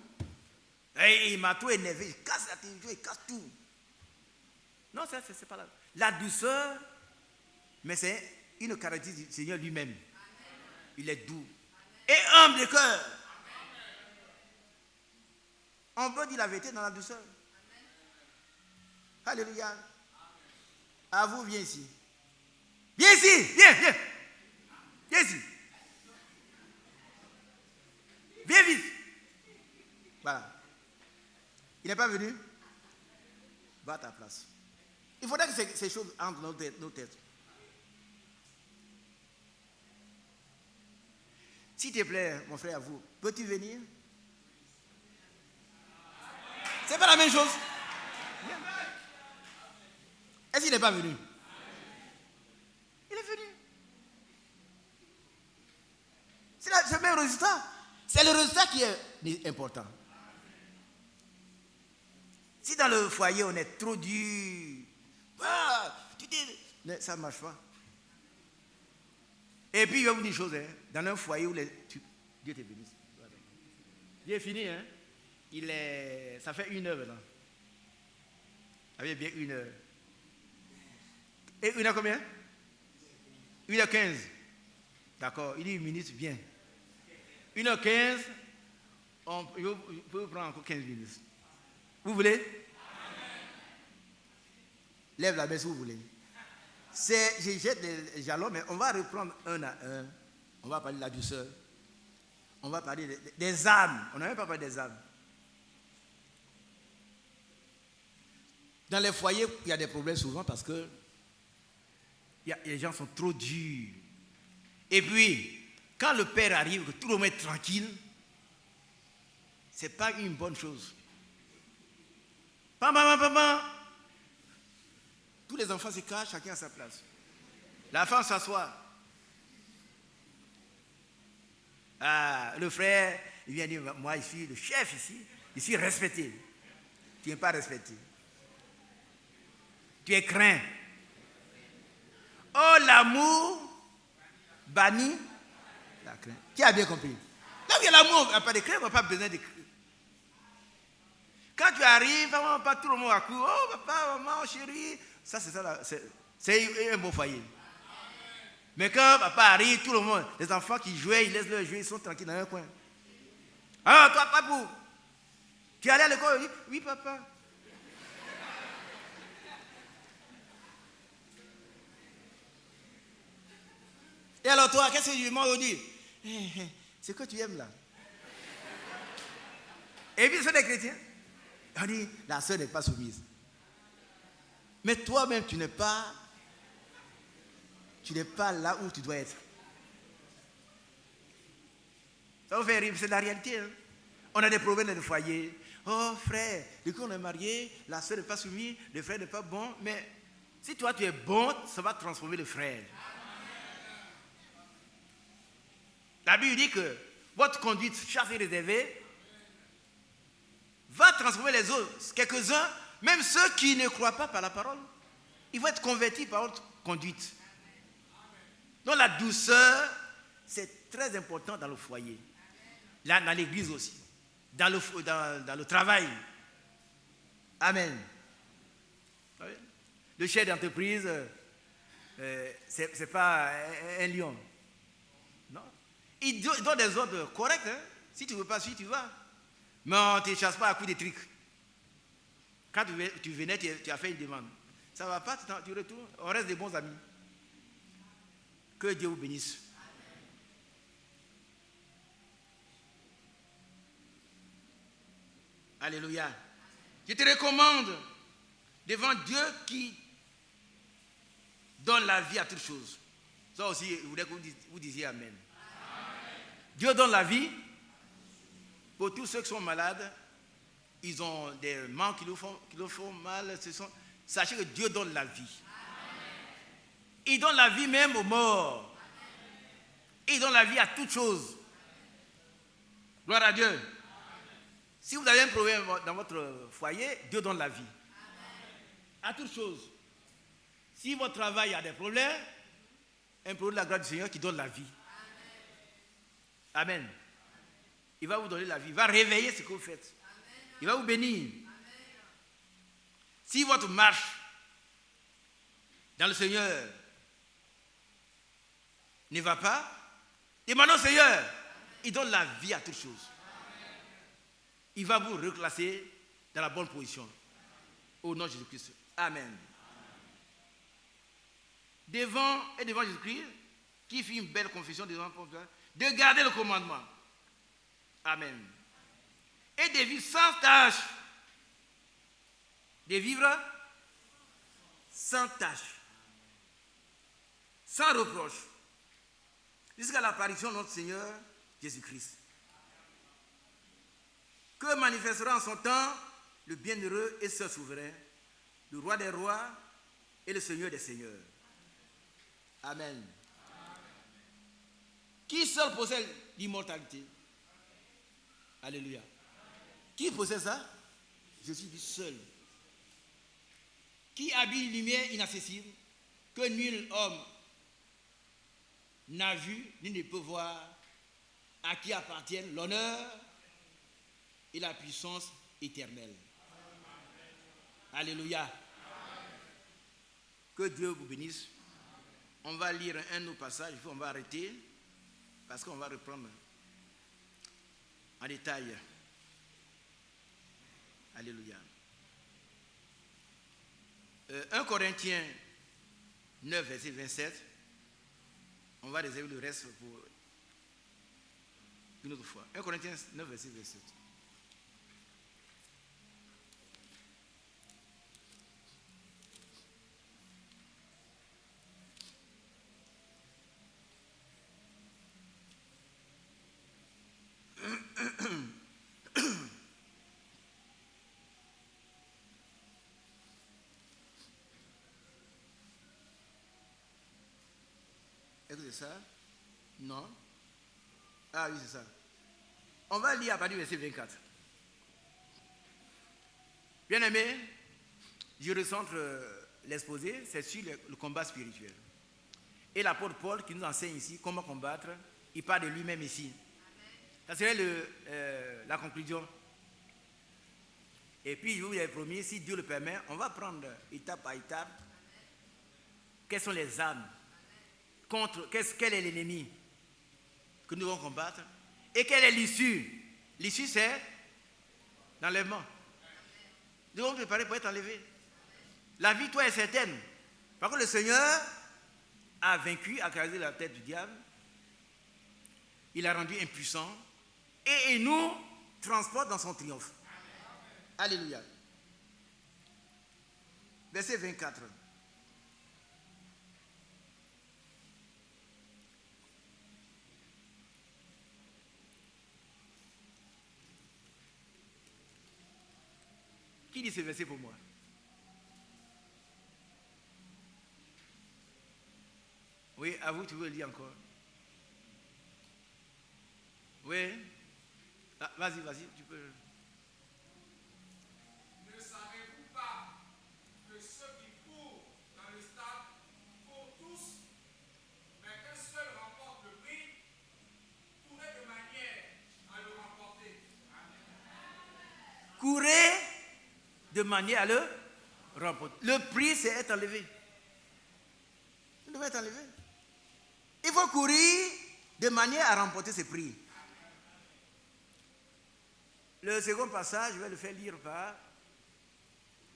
Et il m'a tout énervé. Il casse la télévision, il casse tout. Non, c'est pas là. La douceur, mais c'est une caractéristique du Seigneur lui-même. Il est doux. Et humble de cœur. On peut dire la vérité dans la douceur. Alléluia. À vous, viens ici. Viens ici, viens, viens. Viens ici. Viens vite. Voilà. Il n'est pas venu? Va à ta place. Il faudrait que ces choses entrent dans nos têtes. S'il te plaît, mon frère, à vous, peux-tu venir? C'est pas la même chose. Est-ce qu'il n'est pas venu? Il est venu. C'est le même résultat. C'est le résultat qui est important. Si dans le foyer on est trop dur, tu dis, ça ne marche pas. Et puis je vais vous dire une chose, dans un foyer où Dieu te bénisse. Dieu est fini, hein? Ça fait 1 heure maintenant. Ça fait bien 1 heure. Et 1 heure combien? 1h15. D'accord, il dit 1 minute, bien. 1h15, je peux prendre encore 15 minutes. Vous voulez? Lève la main si vous voulez. Je jette les jalons, mais on va reprendre un à un. On va parler de la douceur. On va parler des âmes. On n'a même pas parlé des âmes. Dans les foyers, il y a des problèmes souvent parce que les gens sont trop durs. Et puis, quand le père arrive, que tout le monde est tranquille, ce n'est pas une bonne chose. Tous les enfants se cachent, chacun à sa place. La femme s'assoit. Le frère, il vient dire, moi je suis le chef ici, je suis respecté. Tu n'es pas respecté. Tu es craint. Oh, l'amour banni la crainte. Qui a bien compris? Là où il y a l'amour, il n'y a pas de crainte, on n'a pas besoin de crainte. Quand tu arrives, pas tout le monde à court. Oh, papa, maman, chérie. Ça, c'est ça, c'est un beau foyer. Mais quand papa arrive, tout le monde, les enfants qui jouaient, ils laissent leur jouer, ils sont tranquilles dans un coin. Ah, toi, papou, tu es allé à l'école? Oui, papa. Et alors toi, qu'est-ce que tu m'as dit? C'est que tu aimes là. Et puis, ce sont des chrétiens. On dit, la sœur n'est pas soumise. Mais toi-même, tu n'es pas là où tu dois être. Ça vous fait rire, c'est la réalité. Hein? On a des problèmes dans le foyer. Oh frère, du coup on est marié, la sœur n'est pas soumise, le frère n'est pas bon. Mais si toi tu es bon, ça va transformer le frère. La Bible dit que votre conduite chaste et réservée va transformer les autres. Quelques-uns, même ceux qui ne croient pas par la parole, ils vont être convertis par votre conduite. Donc la douceur, c'est très important dans le foyer. Là, dans l'église aussi. Dans le travail. Amen. Le chef d'entreprise, ce n'est pas un lion. Non. Il donne des ordres corrects. Hein? Si tu ne veux pas suivre, tu vas. Mais on ne te chasse pas à coups de trucs. Quand tu venais, tu as fait une demande. Ça ne va pas, tu retournes. On reste des bons amis. Que Dieu vous bénisse. Alléluia. Je te recommande devant Dieu qui donne la vie à toutes choses. Ça aussi, je voudrais que vous disiez Amen. Amen. Dieu donne la vie pour tous ceux qui sont malades. Ils ont des manques qui leur font mal. Sachez que Dieu donne la vie. Amen. Il donne la vie même aux morts. Amen. Il donne la vie à toutes choses. Gloire à Dieu. Amen. Si vous avez un problème dans votre foyer, Dieu donne la vie. Amen. À toutes choses. Si votre travail a des problèmes, un problème de la grâce du Seigneur qui donne la vie. Amen. Amen. Il va vous donner la vie. Il va réveiller ce que vous faites. Il va vous bénir. Amen. Si votre marche dans le Seigneur ne va pas, demandez au Seigneur. Il donne la vie à toutes choses. Amen. Il va vous reclasser dans la bonne position. Au nom de Jésus-Christ. Amen. Devant Jésus-Christ, qui fit une belle confession de garder le commandement. Amen. Et de vivre sans tâche. De vivre sans tâche. Sans reproche. Jusqu'à l'apparition de notre Seigneur Jésus-Christ. Que manifestera en son temps le bienheureux et seul souverain, le roi des rois et le Seigneur des seigneurs. Amen. Qui seul possède l'immortalité? Alléluia. Qui possède ça? Je suis seul. Qui habite une lumière inaccessible que nul homme n'a vu ni ne peut voir, à qui appartiennent l'honneur et la puissance éternelle. Alléluia. Que Dieu vous bénisse. On va lire un autre passage, on va arrêter parce qu'on va reprendre en détail. Alléluia. 1 Corinthiens 9, verset 27. On va réserver le reste pour une autre fois. 1 Corinthiens 9, verset 27. Est-ce que c'est ça? Non. Ah oui, c'est ça. On va lire à partir du verset 24. Bien aimé, je recentre l'exposé, c'est sur le combat spirituel. Et l'apôtre Paul qui nous enseigne ici comment combattre, il parle de lui-même ici. Ça serait la conclusion. Et puis je vous ai promis, si Dieu le permet, on va prendre étape par étape quelles sont les armes, quel est l'ennemi que nous devons combattre et quelle est l'issue. L'issue c'est l'enlèvement. Nous devons nous préparer pour être enlevés. La victoire est certaine. Par contre, le Seigneur a vaincu, a écrasé la tête du diable. Il l'a rendu impuissant et il nous transporte dans son triomphe. Alléluia. Verset 24. Qui dit ce verset pour moi? Oui, à vous, tu veux le dire encore? Oui. Ah, vas-y, tu peux. Ne savez-vous pas que ceux qui courent dans le stade courent tous, mais qu'un seul remporte le prix? Courez de manière à le remporter. Courez de manière à le remporter. Le prix, c'est être enlevé. Vous devez être enlevé. Il faut courir de manière à remporter ce prix. Le second passage, je vais le faire lire par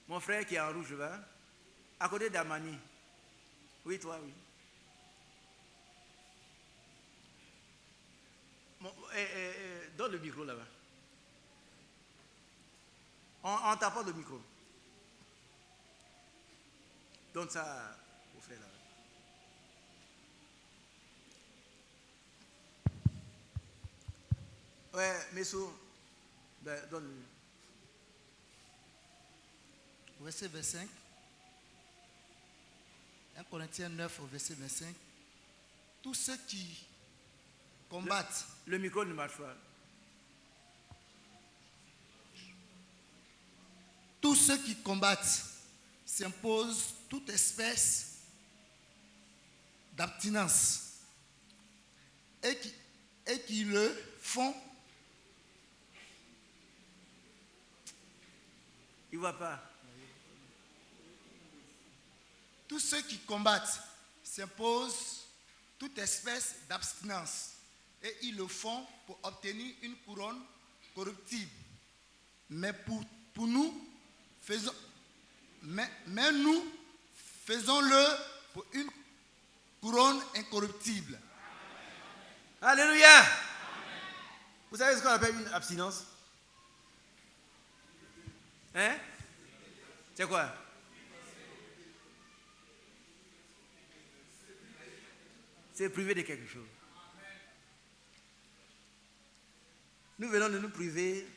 mon frère qui est en rouge là, à côté d'Amani. Oui, toi, oui. Donne le micro là-bas. On t'apporte le micro. Donne ça au frère là-bas. Ouais, Messou, donne-le. Verset 25. 1 Corinthiens 9 au verset 25. Tous ceux qui combattent. Le micro ne marche pas. Tous ceux qui combattent s'imposent toute espèce d'abstinence et qui le font. Il ne voit pas. Tous ceux qui combattent s'imposent toute espèce d'abstinence et ils le font pour obtenir une couronne corruptible. Mais pour nous, nous faisons-le pour une couronne incorruptible. Alléluia. Amen. Vous savez ce qu'on appelle une abstinence? Hein? C'est quoi? C'est priver de quelque chose. Nous venons de nous priver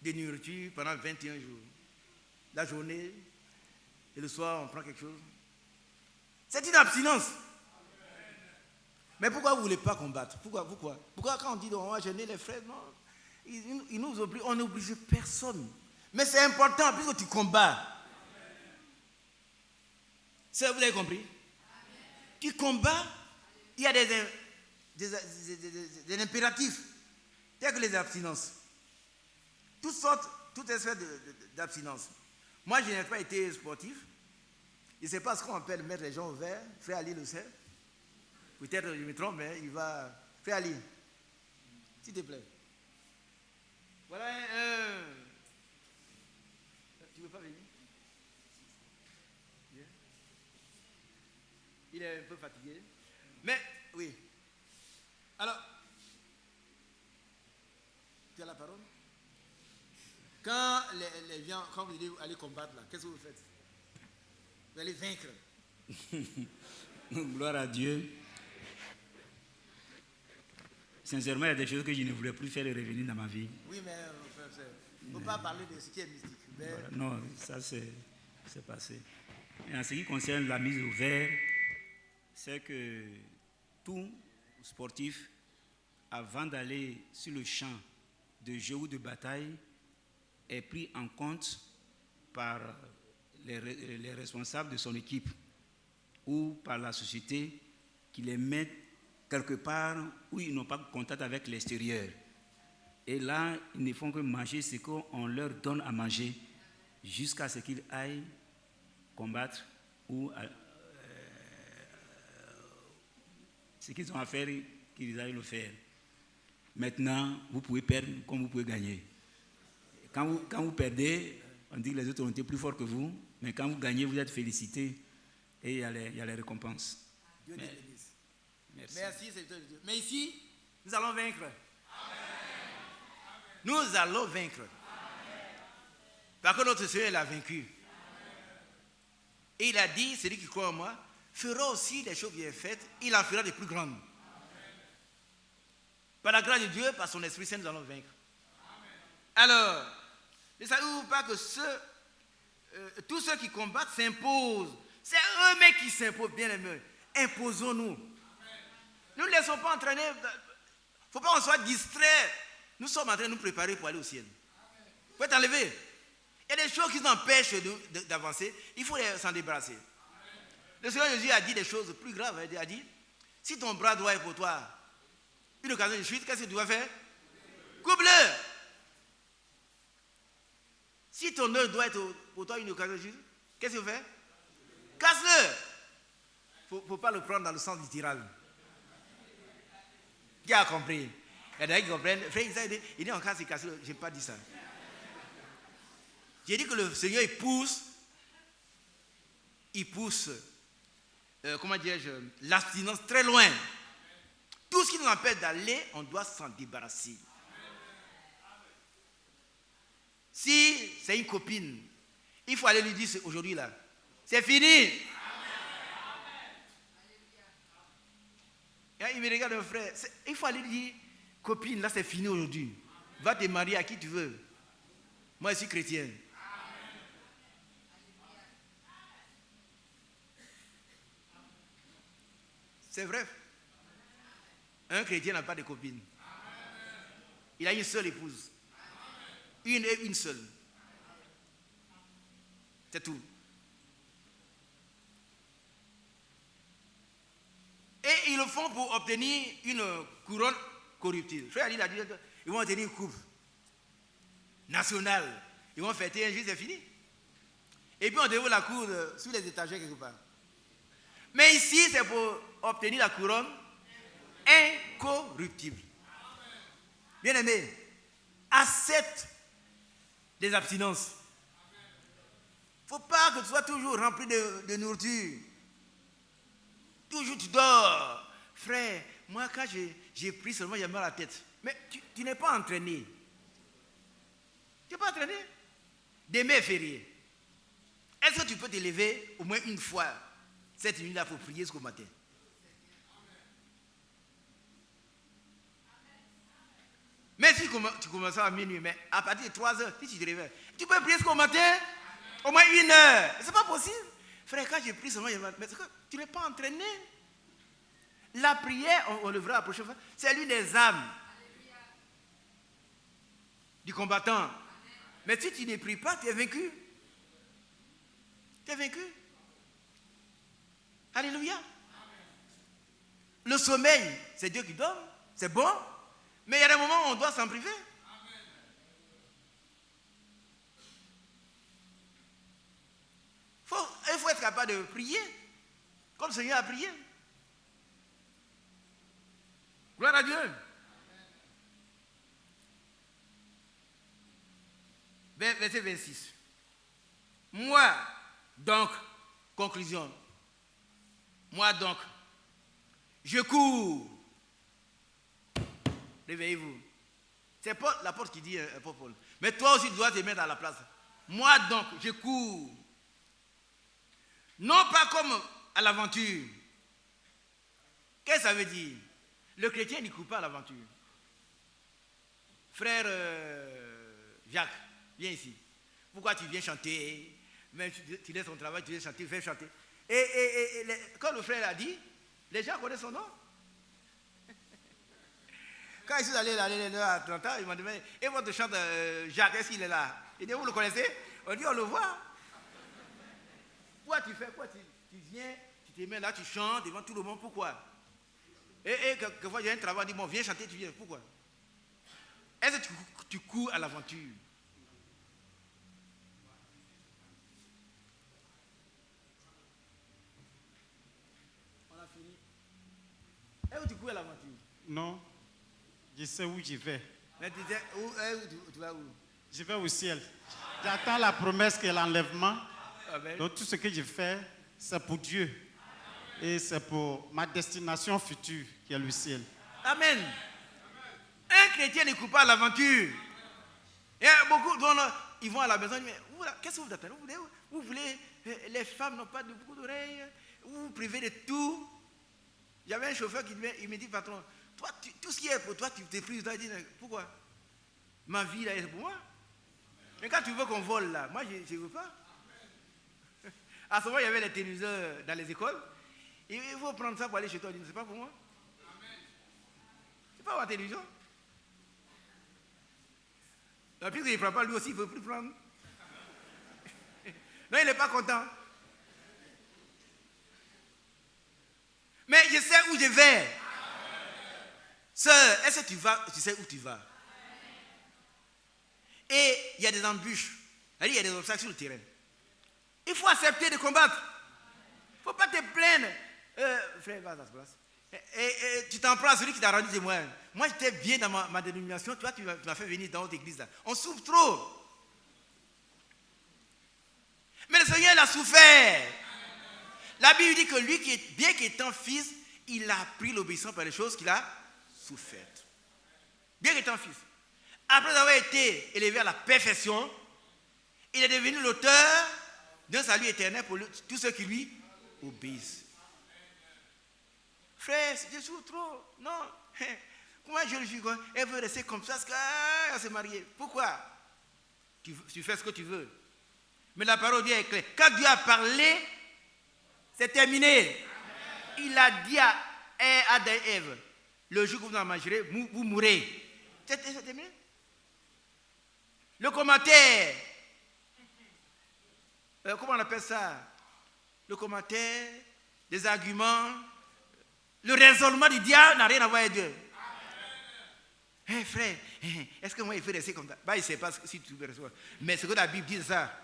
de nourriture pendant 21 jours. La journée et le soir, on prend quelque chose. C'est une abstinence. Mais pourquoi vous ne voulez pas combattre? Pourquoi quand on dit on va jeûner les frères, non? Ils nous obligent, on n'oblige personne. Mais c'est important puisque tu combats. Ça, vous avez compris? Tu combats, il y a des impératifs, tels que les abstinences. Toutes espèces d'abstinence. Moi, je n'ai pas été sportif. Je ne sais pas ce qu'on appelle mettre les gens au vert. Frère Ali le sait. Peut-être je me trompe, mais il va. Frère Ali, s'il te plaît. Voilà un. Tu ne veux pas venir? Bien. Il est un peu fatigué. Mais, oui. Alors, tu as la parole? Quand quand vous allez combattre, là, qu'est-ce que vous faites? Vous allez vaincre. Gloire à Dieu. Sincèrement, il y a des choses que je ne voulais plus faire revenir dans ma vie. Oui, mais il ne faut pas parler de ce qui est mystique. Mais... Voilà, non, ça c'est passé. Et en ce qui concerne la mise au vert, c'est que tout sportif, avant d'aller sur le champ de jeu ou de bataille, est pris en compte par les responsables de son équipe ou par la société qui les met quelque part où ils n'ont pas de contact avec l'extérieur. Et là, ils ne font que manger ce qu'on leur donne à manger jusqu'à ce qu'ils aillent combattre ou ce qu'ils ont à faire, qu'ils aillent le faire. Maintenant, vous pouvez perdre comme vous pouvez gagner. Quand vous perdez, on dit que les autres ont été plus forts que vous, mais quand vous gagnez, vous êtes félicités et il y a les récompenses. Dieu te bénisse. Merci. Merci, Seigneur Dieu. Mais ici, nous allons vaincre. Amen. Nous allons vaincre. Amen. Parce que notre Seigneur l'a vaincu. Amen. Et il a dit, celui qui croit en moi, fera aussi des choses bien faites, il en fera des plus grandes. Amen. Par la grâce de Dieu, par son Esprit Saint, nous allons vaincre. Amen. Alors, ne savez-vous pas que tous ceux qui combattent s'imposent. C'est eux-mêmes qui s'imposent, bien aimés. Imposons-nous. Nous ne laissons pas entraîner. Il ne faut pas qu'on soit distrait. Nous sommes en train de nous préparer pour aller au ciel. Il faut être enlevé. Il y a des choses qui nous empêchent d'avancer. Il faut s'en débarrasser. Amen. Le Seigneur Jésus a dit des choses plus graves. Il a dit, si ton bras droit est pour toi une occasion de chute, qu'est-ce que tu dois faire? Coupe-le. Si ton œil doit être pour toi une occasion de chute, qu'est-ce que tu fais? Casse-le. Il ne faut pas le prendre dans le sens littéral. Qui a compris? Il y a des gens qui comprennent. Frère, il dit encore c'est cassé. Je n'ai pas dit ça. J'ai dit que le Seigneur, il pousse, comment dirais-je, l'abstinence très loin. Tout ce qui nous empêche d'aller, on doit s'en débarrasser. Si c'est une copine, il faut aller lui dire aujourd'hui là, c'est fini. Il me regarde, mon frère. Il faut aller lui dire, copine, là c'est fini aujourd'hui. Va te marier à qui tu veux. Moi, je suis chrétien. C'est vrai. Un chrétien n'a pas de copine. Il a une seule épouse. Une seule. C'est tout. Et ils le font pour obtenir une couronne corruptible. Frère Ali a dit, ils vont obtenir une coupe nationale. Ils vont fêter un jour, c'est fini. Et puis on déroule la cour sur les étagères quelque part. Mais ici, c'est pour obtenir la couronne incorruptible. Bien aimé, accepte des abstinences. Il ne faut pas que tu sois toujours rempli de nourriture. Toujours tu dors. Frère, moi quand j'ai pris seulement, j'ai mal à la tête. Mais tu n'es pas entraîné. Tu n'es pas entraîné. Demain est férié. Est-ce que tu peux te lever au moins une fois cette nuit-là pour prier jusqu'au matin? Mais si tu commences à minuit, mais à partir de 3 heures, si tu te réveilles, tu peux prier jusqu'au matin, au moins 1 heure. Ce n'est pas possible. Frère, quand j'ai pris seulement, mais tu n'es pas entraîné. La prière, on le verra la prochaine fois, c'est l'une des âmes. du combattant. Mais si tu ne pries pas, tu es vaincu. Tu es vaincu. Alléluia. Le sommeil, c'est Dieu qui donne, c'est bon, mais il y a des moments où on doit s'en priver. Il faut être capable de prier, comme le Seigneur a prié. Gloire à Dieu. Verset 26. Moi, donc, conclusion. Moi, donc, je cours. Réveillez-vous. C'est la porte qui dit Paul. Mais toi aussi, tu dois te mettre à la place. Moi, donc, je cours. Non pas comme à l'aventure. Qu'est-ce que ça veut dire? Le chrétien ne court pas à l'aventure. Frère Jacques, viens ici. Pourquoi tu viens chanter? Même tu laisses ton travail, tu viens chanter, viens chanter. Et quand le frère a dit, les gens connaissent son nom. Quand je suis allé là à 30 ans, ils m'ont dit, et votre chanteur Jacques, est-ce qu'il est là? Il dit, vous le connaissez? On dit, on le voit. Pourquoi tu fais? Pourquoi tu viens, tu te mets là, tu chantes devant tout le monde? Pourquoi? Et quelquefois, il y a un travail, on dit, bon, viens chanter, tu viens. Pourquoi? Est-ce que tu cours à l'aventure? On a fini. Est-ce que tu cours à l'aventure? Non, je sais où je vais. Mais tu vas où? Je vais au ciel. J'attends la promesse que l'enlèvement. Amen. Donc tout ce que je fais, c'est pour Dieu. Et c'est pour ma destination future, qui est le ciel. Amen. Un chrétien ne court pas à l'aventure. Et beaucoup, ils vont à la maison, ils disent, mais qu'est-ce que vous attendez? Vous voulez, les femmes n'ont pas beaucoup d'oreilles, vous vous privez de tout. Il y avait un chauffeur qui me dit, patron, toi, tout ce qui est pour toi, tu te prives. Il dit, pourquoi? Ma vie là est pour moi. Mais quand tu veux qu'on vole là, moi je ne veux pas. À ce moment, il y avait les téléviseurs dans les écoles. Il faut prendre ça pour aller chez toi. Il dit, c'est pas pour moi. C'est pas ma télévision. Puisqu'il ne prend pas, lui aussi, il ne veut plus prendre. Non, il n'est pas content. Mais je sais où je vais. Sœur, est-ce que tu sais où tu vas? Et il y a des embûches. Il y a des obstacles sur le terrain. Il faut accepter de combattre. Il ne faut pas te plaindre. Frère, va à ta place. Et tu t'en prends à celui qui t'a rendu témoin. Moi, j'étais bien dans ma dénomination. Toi, tu m'as fait venir dans notre église. Là. On souffre trop. Mais le Seigneur, il a souffert. La Bible dit que lui, bien qu'étant fils, il a appris l'obéissance par les choses qu'il a souffert. Bien qu'étant fils. Après avoir été élevé à la perfection, il est devenu l'auteur d'un salut éternel pour tous ceux qui lui obéissent. Frère, je souffre trop. Non. Comment je le suis? Elle veut rester comme ça parce qu'elle s'est mariée. Pourquoi? Tu fais ce que tu veux. Mais la parole de Dieu est claire. Quand Dieu a parlé, c'est terminé. Il a dit à Adam et Ève, le jour que vous en mangerez, vous mourrez. C'est terminé. Le commentaire, comment on appelle ça? Le commentaire, les arguments, le raisonnement du diable n'a rien à voir avec Dieu. Hey, frère, est-ce que moi il faut rester comme ça? Il ne sait pas si tu veux recevoir. Mais ce que la Bible dit, ça,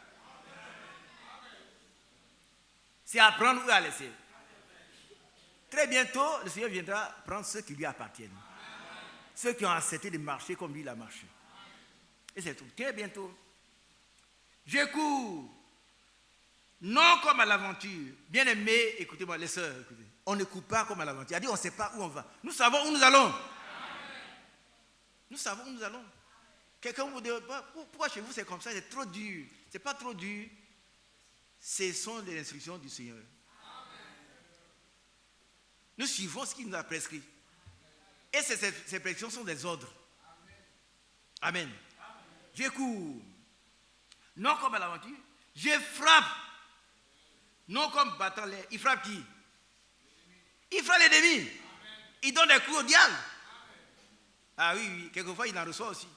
c'est à prendre ou à laisser. Très bientôt, le Seigneur viendra prendre ceux qui lui appartiennent. Ceux qui ont accepté de marcher comme lui il a marché. Et c'est tout. Très bientôt. Je cours. Non comme à l'aventure. Bien aimé, écoutez-moi, les sœurs, écoutez. On ne court pas comme à l'aventure. Il a dit, on ne sait pas où on va. Nous savons où nous allons. Nous savons où nous allons. Quelqu'un vous dit, pourquoi chez vous c'est comme ça? C'est trop dur. Ce n'est pas trop dur. Ce sont les instructions du Seigneur. Nous suivons ce qu'il nous a prescrit. Et ces prescriptions sont des ordres. Amen. Je cours. Non comme à l'aventure. Je frappe. Non comme battant l'air. Il frappe qui? Il frappe l'ennemi. Il donne des coups au diable. Ah oui, quelquefois il en reçoit aussi.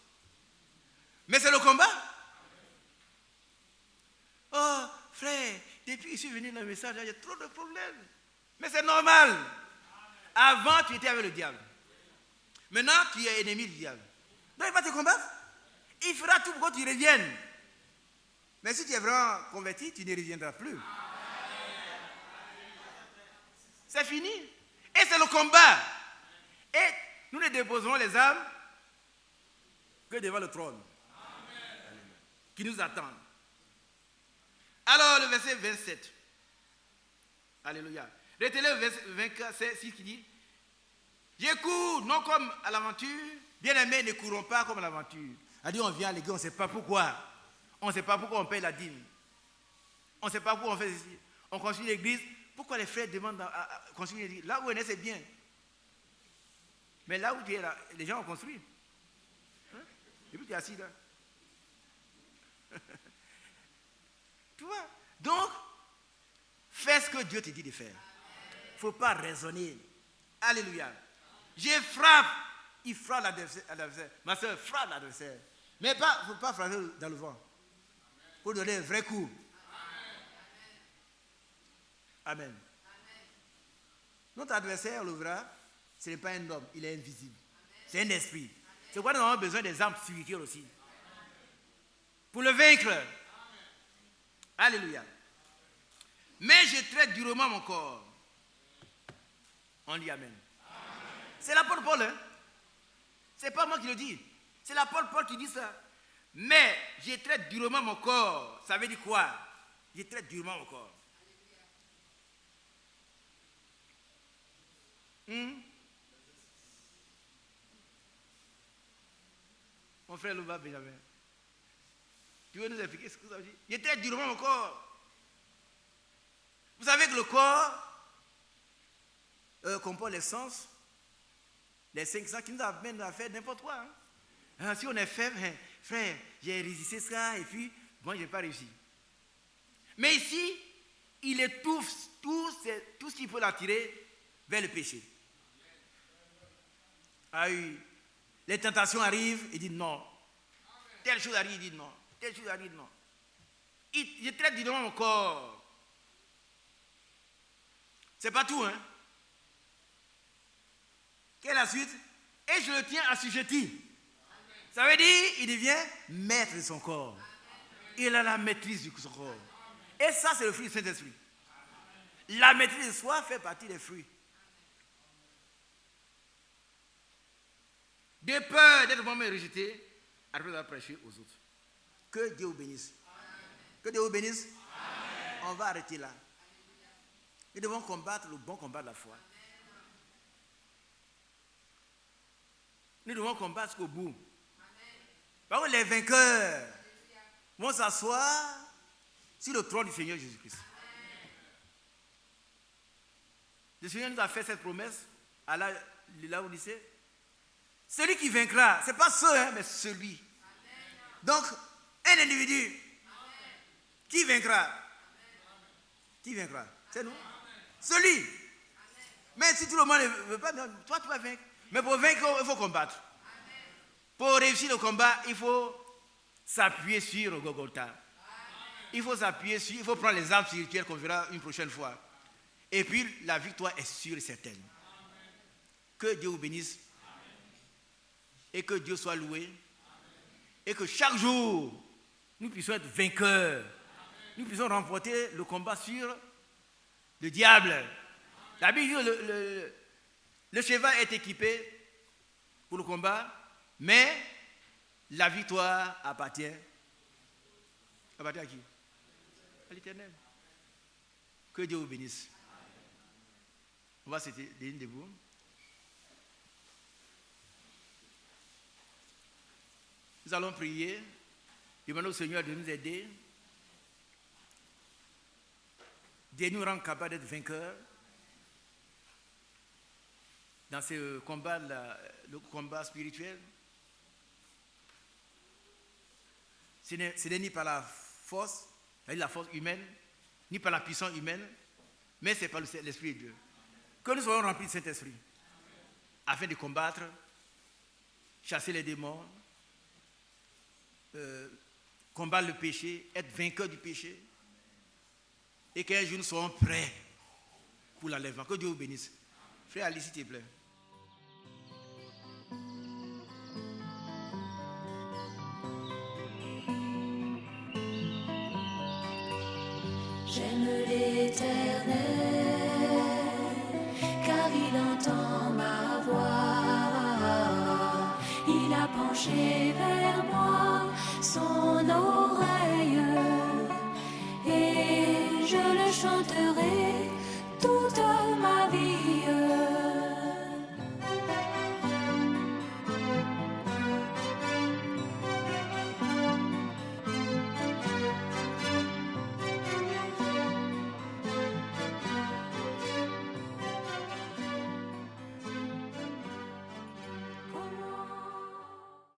Mais c'est le combat. Oh, frère, depuis que je suis venu dans le message, il y a trop de problèmes. Mais c'est normal. Avant, tu étais avec le diable. Maintenant, tu es ennemi du diable. Donc, il va te combattre. Il fera tout pour que tu reviennes. Mais si tu es vraiment converti, tu ne reviendras plus. C'est fini. Et c'est le combat. Et nous ne déposerons les âmes que devant le trône. Amen. Qui nous attend. Alors, le verset 27. Alléluia. Retenez le verset 6 qui dit: je cours non comme à l'aventure, bien-aimés, ne courons pas comme à l'aventure. C'est-à-dire, on vient à l'église, on ne sait pas pourquoi. On ne sait pas pourquoi on paye la dîme. On ne sait pas pourquoi on fait ceci. On construit l'église. Pourquoi les frères demandent à construire l'église? Là où on est, c'est bien. Mais là où tu es là, les gens ont construit. Hein? Et puis tu es assis là. Tu vois? Donc, fais ce que Dieu te dit de faire. Il ne faut pas raisonner. Alléluia. Je frappe. Il frappe l'adversaire. Ma soeur, frappe l'adversaire. Mais il ne faut pas frapper dans le vent. Il faut donner un vrai coup. Amen. Notre adversaire, on le verra, ce n'est pas un homme, il est invisible. C'est un esprit. C'est pourquoi nous avons besoin des armes spirituelles aussi. Pour le vaincre. Alléluia. Mais je traite durement mon corps. On dit Amen. C'est l'apôtre Paul, hein? C'est pas moi qui le dis. C'est l'apôtre Paul qui dit ça. Mais je traite durement mon corps. Ça veut dire quoi? Je traite durement mon corps. Mon frère Louba Benjamin, tu veux nous expliquer ce que ça veut dire? Je traite durement mon corps. Vous savez que le corps comporte les sens, les 5 sens qui nous amènent à faire n'importe quoi. Hein? Si on est faible, hein, frère, j'ai résisté ça et puis, bon, je n'ai pas réussi. Mais ici, il étouffe tout ce qui peut l'attirer vers le péché. Ah oui, les tentations arrivent, il dit non. Telle chose arrive, il dit non. Telle chose arrive, non. Je traite durement mon corps. C'est pas tout, hein. Quelle est la suite? Et je le tiens assujetti. Ça veut dire, il devient maître de son corps. Il a la maîtrise de son corps. Et ça, c'est le fruit du Saint-Esprit. La maîtrise de soi fait partie des fruits. De peur d'être moi-même rejeté, après d'avoir prêché aux autres. Que Dieu vous bénisse. Que Dieu vous bénisse. Amen. On va arrêter là. Nous devons combattre le bon combat de la foi. Nous devons combattre jusqu'au bout. Parce que les vainqueurs vont s'asseoir sur le trône du Seigneur Jésus-Christ. Le Seigneur nous a fait cette promesse à là où il sait. Celui qui vaincra, ce n'est pas ceux, hein, mais celui. Donc, un individu qui vaincra. Qui vaincra? C'est nous. Celui. Mais si tout le monde ne veut pas, toi tu vas vaincre. Mais pour vaincre, il faut combattre. Pour réussir le combat, il faut s'appuyer sur le Golgotha. Il faut s'appuyer sur, il faut prendre les armes spirituelles qu'on verra une prochaine fois. Et puis la victoire est sûre et certaine. Que Dieu vous bénisse. Et que Dieu soit loué. Et que chaque jour, nous puissions être vainqueurs. Nous puissions remporter le combat sur le diable. La Bible dit le cheval est équipé pour le combat, mais la victoire appartient à qui? À l'Éternel. Que Dieu vous bénisse. On va se tenir debout. Nous allons prier, demander au Seigneur de nous aider, de nous rendre capables d'être vainqueurs dans ce combat, le combat spirituel. Ce n'est ni par la force humaine, ni par la puissance humaine, mais c'est par l'Esprit de Dieu. Que nous soyons remplis de Saint-Esprit, afin de combattre, chasser les démons, combattre le péché, être vainqueur du péché, et qu'un jour nous serons prêts pour l'enlèvement. Que Dieu vous bénisse. Frère Ali, s'il te plaît. J'aime l'Éternel, car il entend ma voix. Il a penché vers